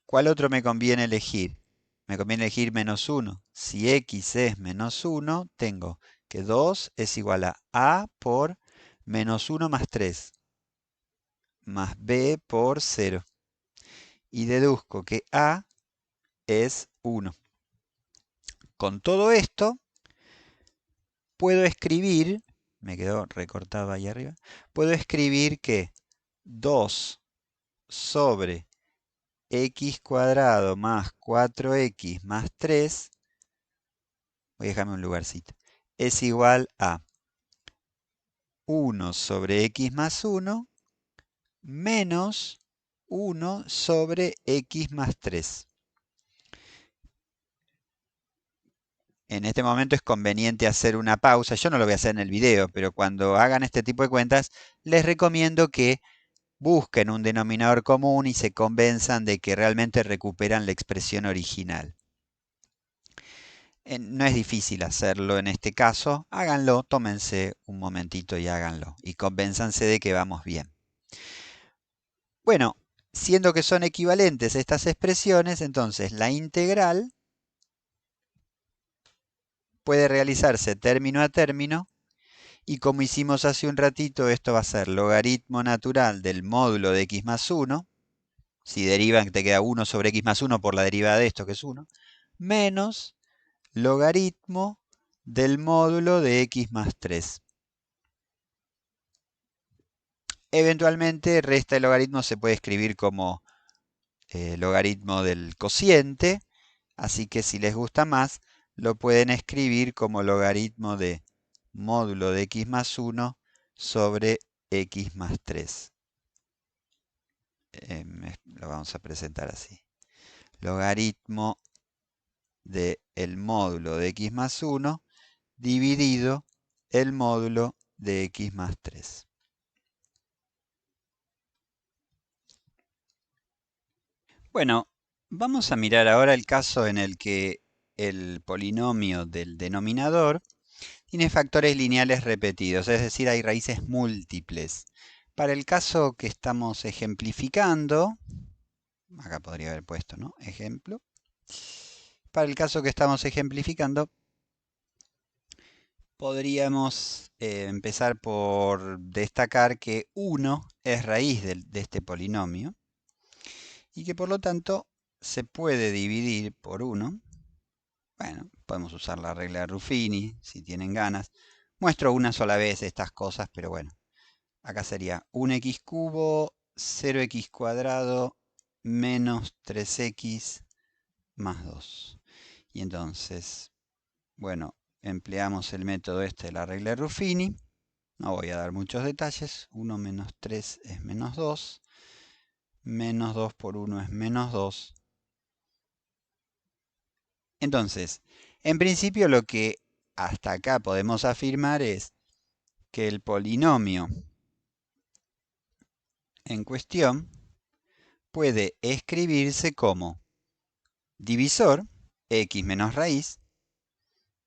¿Cuál otro me conviene elegir? Me conviene elegir menos 1. Si x es menos 1, tengo que 2 es igual a por menos 1 más 3, más b por 0. Y deduzco que a es 1. Con todo esto, puedo escribir, me quedó recortado ahí arriba, puedo escribir que 2 sobre x cuadrado más 4x más 3, voy a dejarme un lugarcito, es igual a 1 sobre x más 1 menos 1 sobre x más 3. En este momento es conveniente hacer una pausa. Yo no lo voy a hacer en el video, pero cuando hagan este tipo de cuentas, les recomiendo que busquen un denominador común y se convenzan de que realmente recuperan la expresión original. No es difícil hacerlo en este caso. Háganlo, tómense un momentito y háganlo. Y convénzanse de que vamos bien. Bueno, siendo que son equivalentes estas expresiones, entonces la integral puede realizarse término a término. Y como hicimos hace un ratito, esto va a ser logaritmo natural del módulo de x más 1. Si derivan, te queda 1 sobre x más 1 por la derivada de esto, que es 1. Menos logaritmo del módulo de x más 3. Eventualmente, resta el logaritmo se puede escribir como logaritmo del cociente. Así que si les gusta más, lo pueden escribir como logaritmo de módulo de x más 1 sobre x más 3. Lo vamos a presentar así. Logaritmo del módulo de x más 1 dividido el módulo de x más 3. Bueno, vamos a mirar ahora el caso en el que el polinomio del denominador tiene factores lineales repetidos, es decir, hay raíces múltiples. Para el caso que estamos ejemplificando, acá podría haber puesto, ¿no? Ejemplo. Para el caso que estamos ejemplificando, podríamos empezar por destacar que 1 es raíz de este polinomio y que por lo tanto se puede dividir por 1. Bueno, podemos usar la regla de Ruffini si tienen ganas. Muestro una sola vez estas cosas, pero bueno. Acá sería 1x cubo, 0x cuadrado, menos 3x más 2. Y entonces, bueno, empleamos el método este de la regla de Ruffini. No voy a dar muchos detalles. 1 menos 3 es menos 2. Menos 2 por 1 es menos 2. Entonces, en principio lo que hasta acá podemos afirmar es que el polinomio en cuestión puede escribirse como divisor, x menos raíz,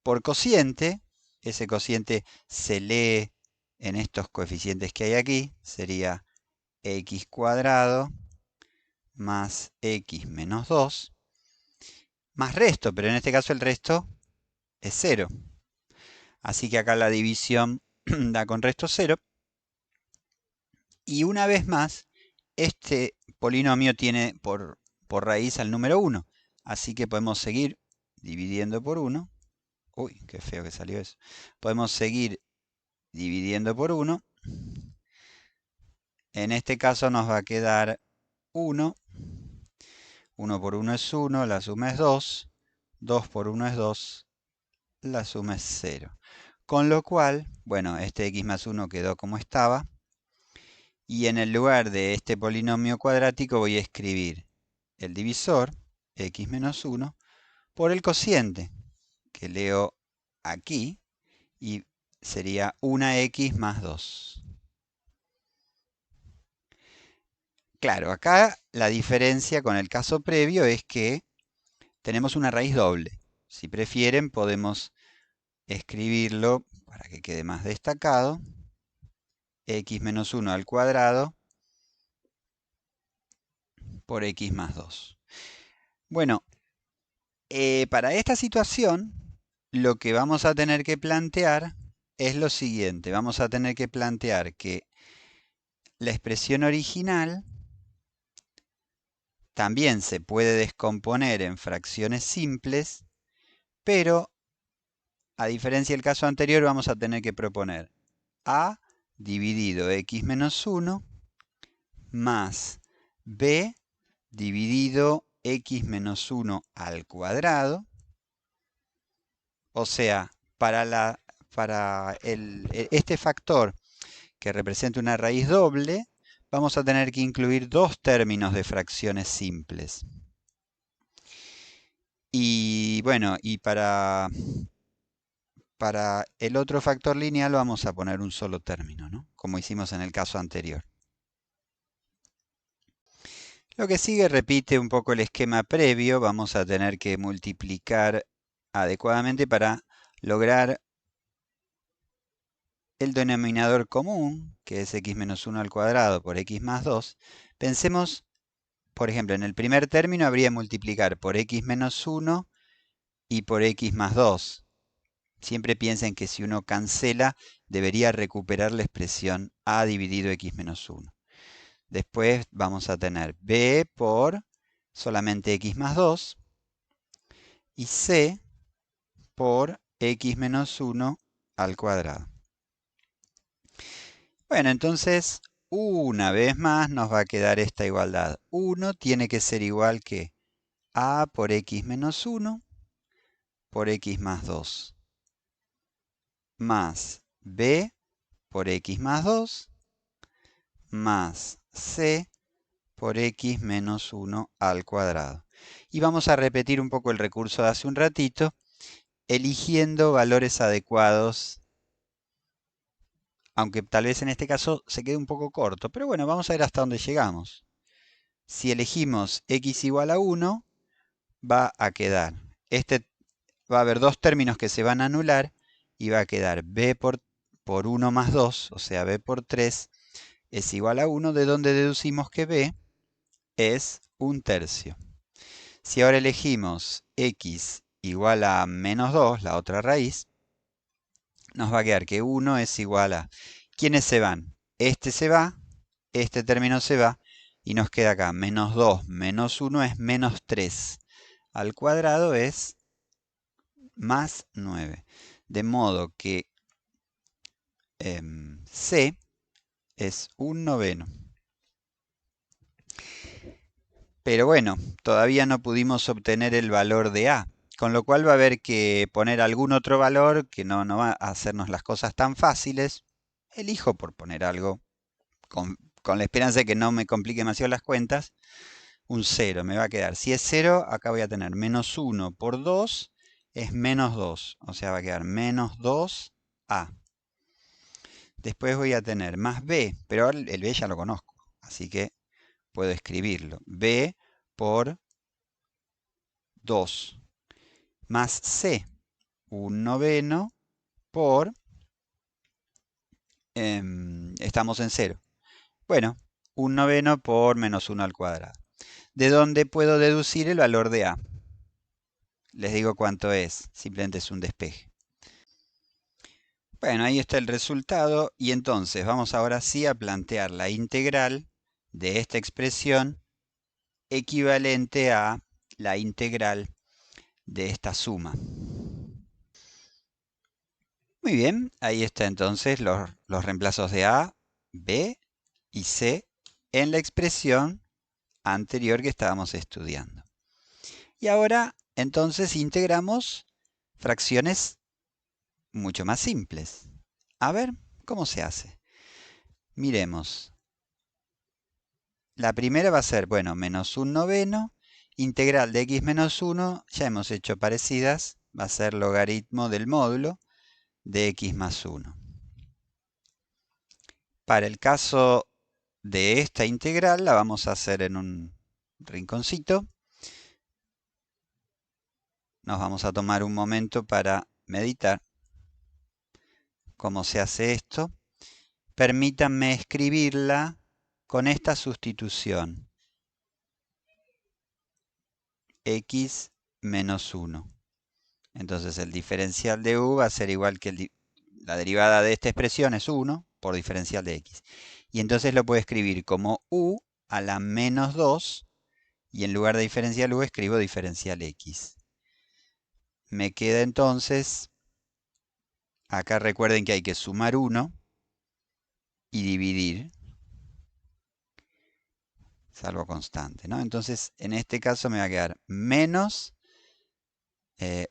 por cociente. Ese cociente se lee en estos coeficientes que hay aquí. Sería x cuadrado más x menos 2, más resto, pero en este caso el resto es 0. Así que acá la división da con resto 0. Y una vez más, este polinomio tiene por raíz al número 1. Así que podemos seguir dividiendo por 1. Uy, qué feo que salió eso. Podemos seguir dividiendo por 1. En este caso nos va a quedar 1. 1 por 1 es 1, la suma es 2. 2 por 1 es 2, la suma es 0. Con lo cual, bueno, este x más 1 quedó como estaba. Y en el lugar de este polinomio cuadrático voy a escribir el divisor, x menos 1, por el cociente, que leo aquí, y sería 1x más 2. Claro, acá la diferencia con el caso previo es que tenemos una raíz doble. Si prefieren, podemos escribirlo para que quede más destacado. X menos 1 al cuadrado por x más 2. Bueno, para esta situación, lo que vamos a tener que plantear es lo siguiente. Vamos a tener que plantear que la expresión original también se puede descomponer en fracciones simples, pero a diferencia del caso anterior vamos a tener que proponer a dividido x menos 1 más b dividido x menos 1 al cuadrado. O sea, para este factor que representa una raíz doble, vamos a tener que incluir dos términos de fracciones simples. Y bueno, y para el otro factor lineal vamos a poner un solo término, ¿no? Como hicimos en el caso anterior. Lo que sigue repite un poco el esquema previo. Vamos a tener que multiplicar adecuadamente para lograr el denominador común, que es x menos 1 al cuadrado por x más 2. Pensemos, por ejemplo, en el primer término habría multiplicar por x menos 1 y por x más 2. Siempre piensen que si uno cancela, debería recuperar la expresión a dividido x menos 1. Después vamos a tener b por solamente x más 2 y c por x menos 1 al cuadrado. Bueno, entonces, una vez más nos va a quedar esta igualdad. 1 tiene que ser igual que a por x menos 1 por x más 2 más b por x más 2 más c por x menos 1 al cuadrado. Y vamos a repetir un poco el recurso de hace un ratito, eligiendo valores adecuados, aunque tal vez en este caso se quede un poco corto, pero bueno, vamos a ver hasta dónde llegamos. Si elegimos x igual a 1, va a quedar, va a haber dos términos que se van a anular y va a quedar b por 1 más 2, o sea, b por 3 es igual a 1, de donde deducimos que b es 1/3. Si ahora elegimos x igual a menos 2, la otra raíz, nos va a quedar que 1 es igual a... ¿Quiénes se van? Este se va, este término se va, y nos queda acá menos 2 menos 1 es menos 3. Al cuadrado es más 9. De modo que c es 1/9. Pero bueno, todavía no pudimos obtener el valor de a, con lo cual va a haber que poner algún otro valor que no va a hacernos las cosas tan fáciles. Elijo por poner algo con la esperanza de que no me complique demasiado las cuentas. Un 0 me va a quedar. Si es 0, acá voy a tener menos 1 por 2 es menos 2. O sea, va a quedar menos 2a. Después voy a tener más b, pero el b ya lo conozco, así que puedo escribirlo. b por 2 más c, 1/9 por... estamos en 0. Bueno, 1/9 por menos 1 al cuadrado. ¿De dónde puedo deducir el valor de a? Les digo cuánto es, simplemente es un despeje. Bueno, ahí está el resultado y entonces vamos ahora sí a plantear la integral de esta expresión equivalente a la integral de esta suma. Muy bien, ahí está entonces los reemplazos de a, b y c en la expresión anterior que estábamos estudiando. Y ahora entonces integramos fracciones mucho más simples. A ver, ¿cómo se hace? Miremos. La primera va a ser, bueno, menos 1/9, integral de x menos 1, ya hemos hecho parecidas, va a ser logaritmo del módulo de x más 1. Para el caso de esta integral la vamos a hacer en un rinconcito. Nos vamos a tomar un momento para meditar cómo se hace esto. Permítanme escribirla con esta sustitución. X menos 1. Entonces el diferencial de u va a ser igual que la derivada de esta expresión es 1 por diferencial de x. Y entonces lo puedo escribir como u a la menos 2 y en lugar de diferencial u escribo diferencial x. Me queda entonces, acá recuerden que hay que sumar 1 y dividir, salvo constante, ¿no? Entonces en este caso me va a quedar menos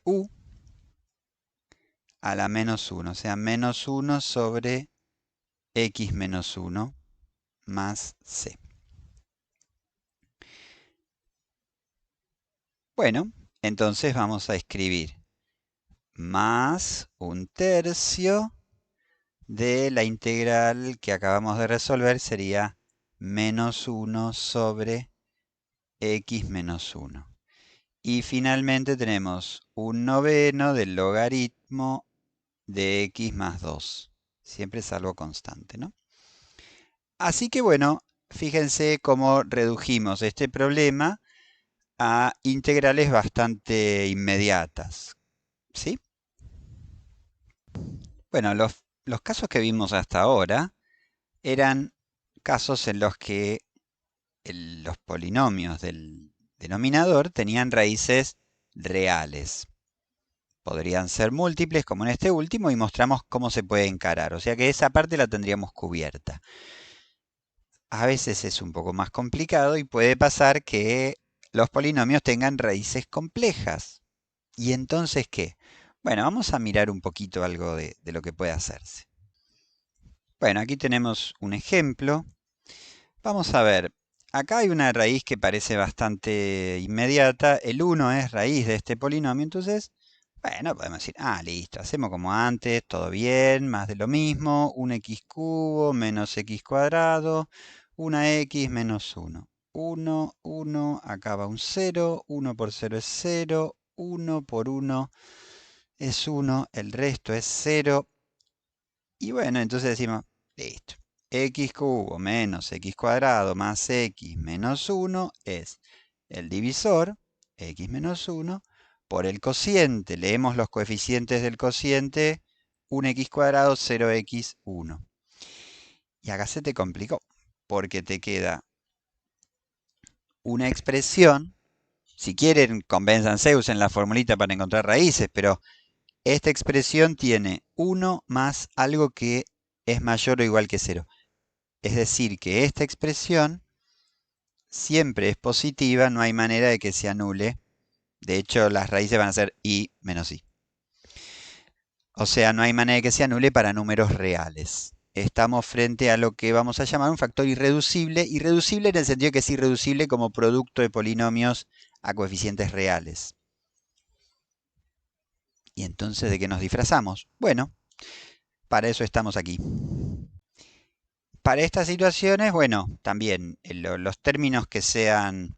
u a la menos 1, o sea, menos 1 sobre x menos 1 más c. Bueno, entonces vamos a escribir más 1/3 de la integral que acabamos de resolver, sería menos 1 sobre x menos 1. Y finalmente tenemos 1/9 del logaritmo de x más 2. Siempre es algo constante, ¿no? Así que bueno, fíjense cómo redujimos este problema a integrales bastante inmediatas, ¿sí? Bueno, los casos que vimos hasta ahora eran casos en los que los polinomios del denominador tenían raíces reales. Podrían ser múltiples, como en este último, y mostramos cómo se puede encarar. O sea que esa parte la tendríamos cubierta. A veces es un poco más complicado y puede pasar que los polinomios tengan raíces complejas. ¿Y entonces qué? Bueno, vamos a mirar un poquito algo de lo que puede hacerse. Bueno, aquí tenemos un ejemplo. Vamos a ver, acá hay una raíz que parece bastante inmediata. El 1 es raíz de este polinomio, entonces, bueno, podemos decir, listo, hacemos como antes, todo bien, más de lo mismo, un x cubo menos x cuadrado, una x menos 1. 1, 1, acá va un 0, 1 por 0 es 0, 1 por 1 es 1, el resto es 0. Y bueno, entonces decimos, listo. X cubo menos x cuadrado más x menos 1 es el divisor, x menos 1, por el cociente. Leemos los coeficientes del cociente, 1x cuadrado, 0x, 1. Y acá se te complicó, porque te queda una expresión. Si quieren, convénzanse, usen la formulita para encontrar raíces, pero esta expresión tiene 1 más algo que es mayor o igual que 0. Es decir, que esta expresión siempre es positiva, no hay manera de que se anule. De hecho, las raíces van a ser i menos i. O sea, no hay manera de que se anule para números reales. Estamos frente a lo que vamos a llamar un factor irreducible. Irreducible en el sentido que es irreducible como producto de polinomios a coeficientes reales. ¿Y entonces de qué nos disfrazamos? Bueno, para eso estamos aquí. Para estas situaciones, bueno, también los términos que sean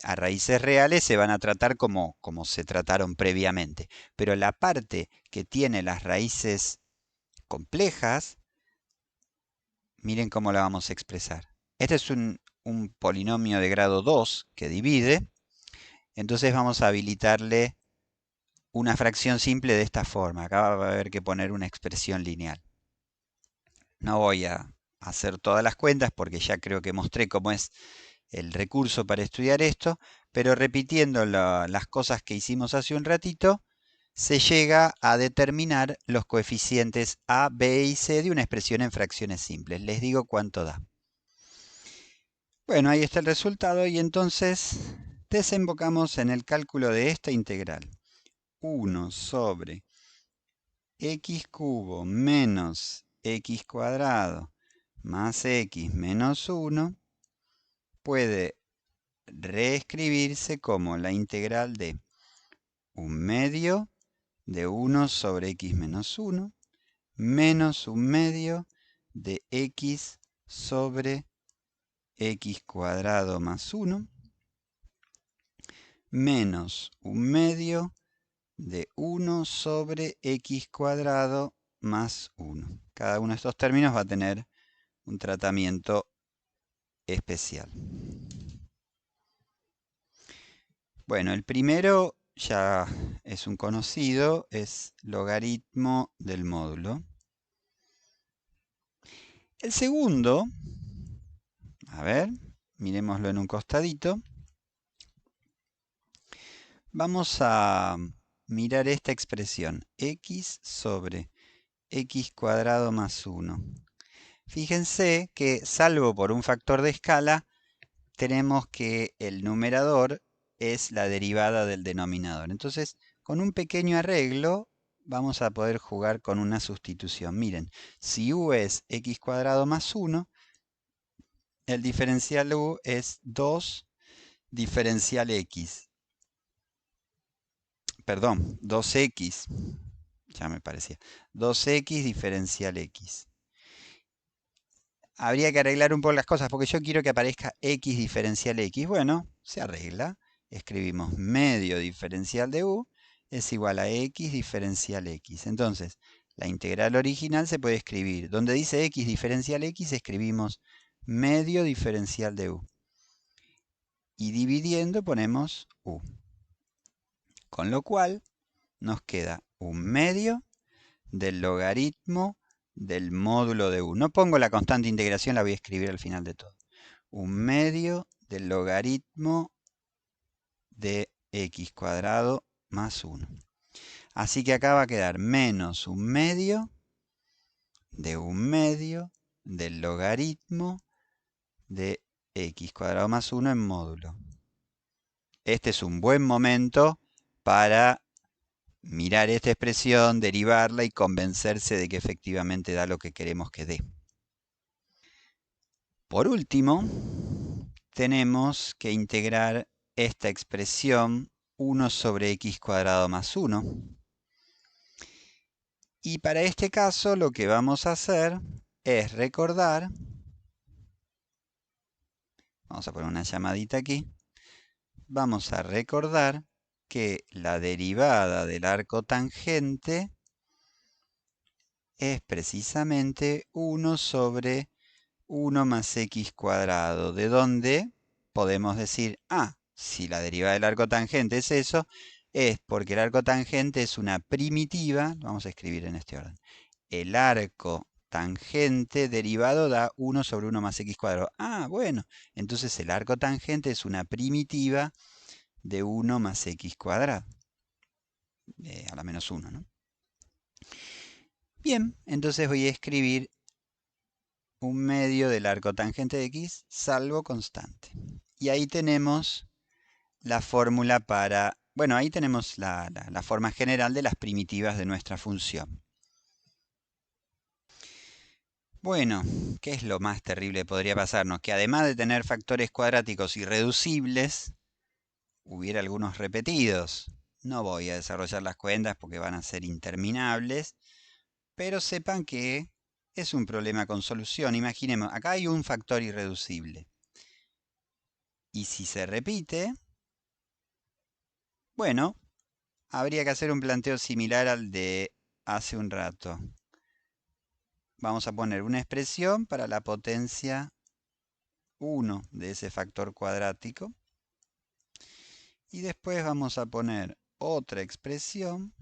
a raíces reales se van a tratar como se trataron previamente. Pero la parte que tiene las raíces complejas, miren cómo la vamos a expresar. Este es un polinomio de grado 2 que divide. Entonces vamos a habilitarle una fracción simple de esta forma. Acá va a haber que poner una expresión lineal. No voy a hacer todas las cuentas porque ya creo que mostré cómo es el recurso para estudiar esto, pero repitiendo las cosas que hicimos hace un ratito, se llega a determinar los coeficientes a, b y c de una expresión en fracciones simples. Les digo cuánto da. Bueno, ahí está el resultado y entonces desembocamos en el cálculo de esta integral. 1 sobre x cubo menos x cuadrado más x menos 1 puede reescribirse como la integral de 1/2 de 1 sobre x menos 1 menos 1/2 de x sobre x cuadrado más 1 menos 1/2 de 1 sobre x cuadrado más 1. Cada uno de estos términos va a tener un tratamiento especial. Bueno, el primero ya es un conocido, es logaritmo del módulo. El segundo, a ver, miremoslo en un costadito. Vamos a mirar esta expresión, x sobre x cuadrado más 1. Fíjense que, salvo por un factor de escala, tenemos que el numerador es la derivada del denominador. Entonces, con un pequeño arreglo, vamos a poder jugar con una sustitución. Miren, si u es x cuadrado más 1, el diferencial u es 2 diferencial x. Perdón, 2x, ya me parecía. 2x diferencial x. Habría que arreglar un poco las cosas porque yo quiero que aparezca x diferencial x. Bueno, se arregla. Escribimos medio diferencial de u es igual a x diferencial x. Entonces, la integral original se puede escribir. Donde dice x diferencial x, escribimos medio diferencial de u. Y dividiendo ponemos u. Con lo cual, nos queda un medio del logaritmo del módulo de u. No pongo la constante integración, la voy a escribir al final de todo. 1/2 del logaritmo de x cuadrado más 1. Así que acá va a quedar menos 1/2 de 1/2 del logaritmo de x cuadrado más 1 en módulo. Este es un buen momento para mirar esta expresión, derivarla y convencerse de que efectivamente da lo que queremos que dé. Por último, tenemos que integrar esta expresión 1 sobre x cuadrado más 1. Y para este caso lo que vamos a hacer es recordar, vamos a poner una llamadita aquí, vamos a recordar que la derivada del arco tangente es precisamente 1 sobre 1 más x cuadrado, de donde podemos decir, si la derivada del arco tangente es eso, es porque el arco tangente es una primitiva, lo vamos a escribir en este orden, el arco tangente derivado da 1 sobre 1 más x cuadrado. Bueno, entonces el arco tangente es una primitiva de 1 más x cuadrado, a la menos 1, ¿no? Bien, entonces voy a escribir 1/2 del arco tangente de x salvo constante. Y ahí tenemos la fórmula para, bueno, ahí tenemos la forma general de las primitivas de nuestra función. Bueno, ¿qué es lo más terrible que podría pasarnos? Que además de tener factores cuadráticos irreducibles, hubiera algunos repetidos. No voy a desarrollar las cuentas porque van a ser interminables, pero sepan que es un problema con solución. Imaginemos, acá hay un factor irreducible. Y si se repite, bueno, habría que hacer un planteo similar al de hace un rato. Vamos a poner una expresión para la potencia 1 de ese factor cuadrático. Y después vamos a poner otra expresión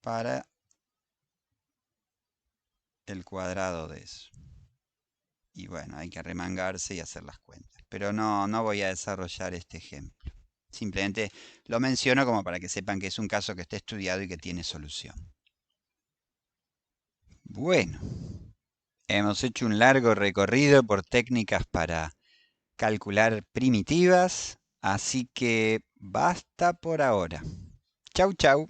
para el cuadrado de eso. Y bueno, hay que arremangarse y hacer las cuentas. Pero no voy a desarrollar este ejemplo. Simplemente lo menciono como para que sepan que es un caso que está estudiado y que tiene solución. Bueno, hemos hecho un largo recorrido por técnicas para calcular primitivas, así que basta por ahora. Chau, chau.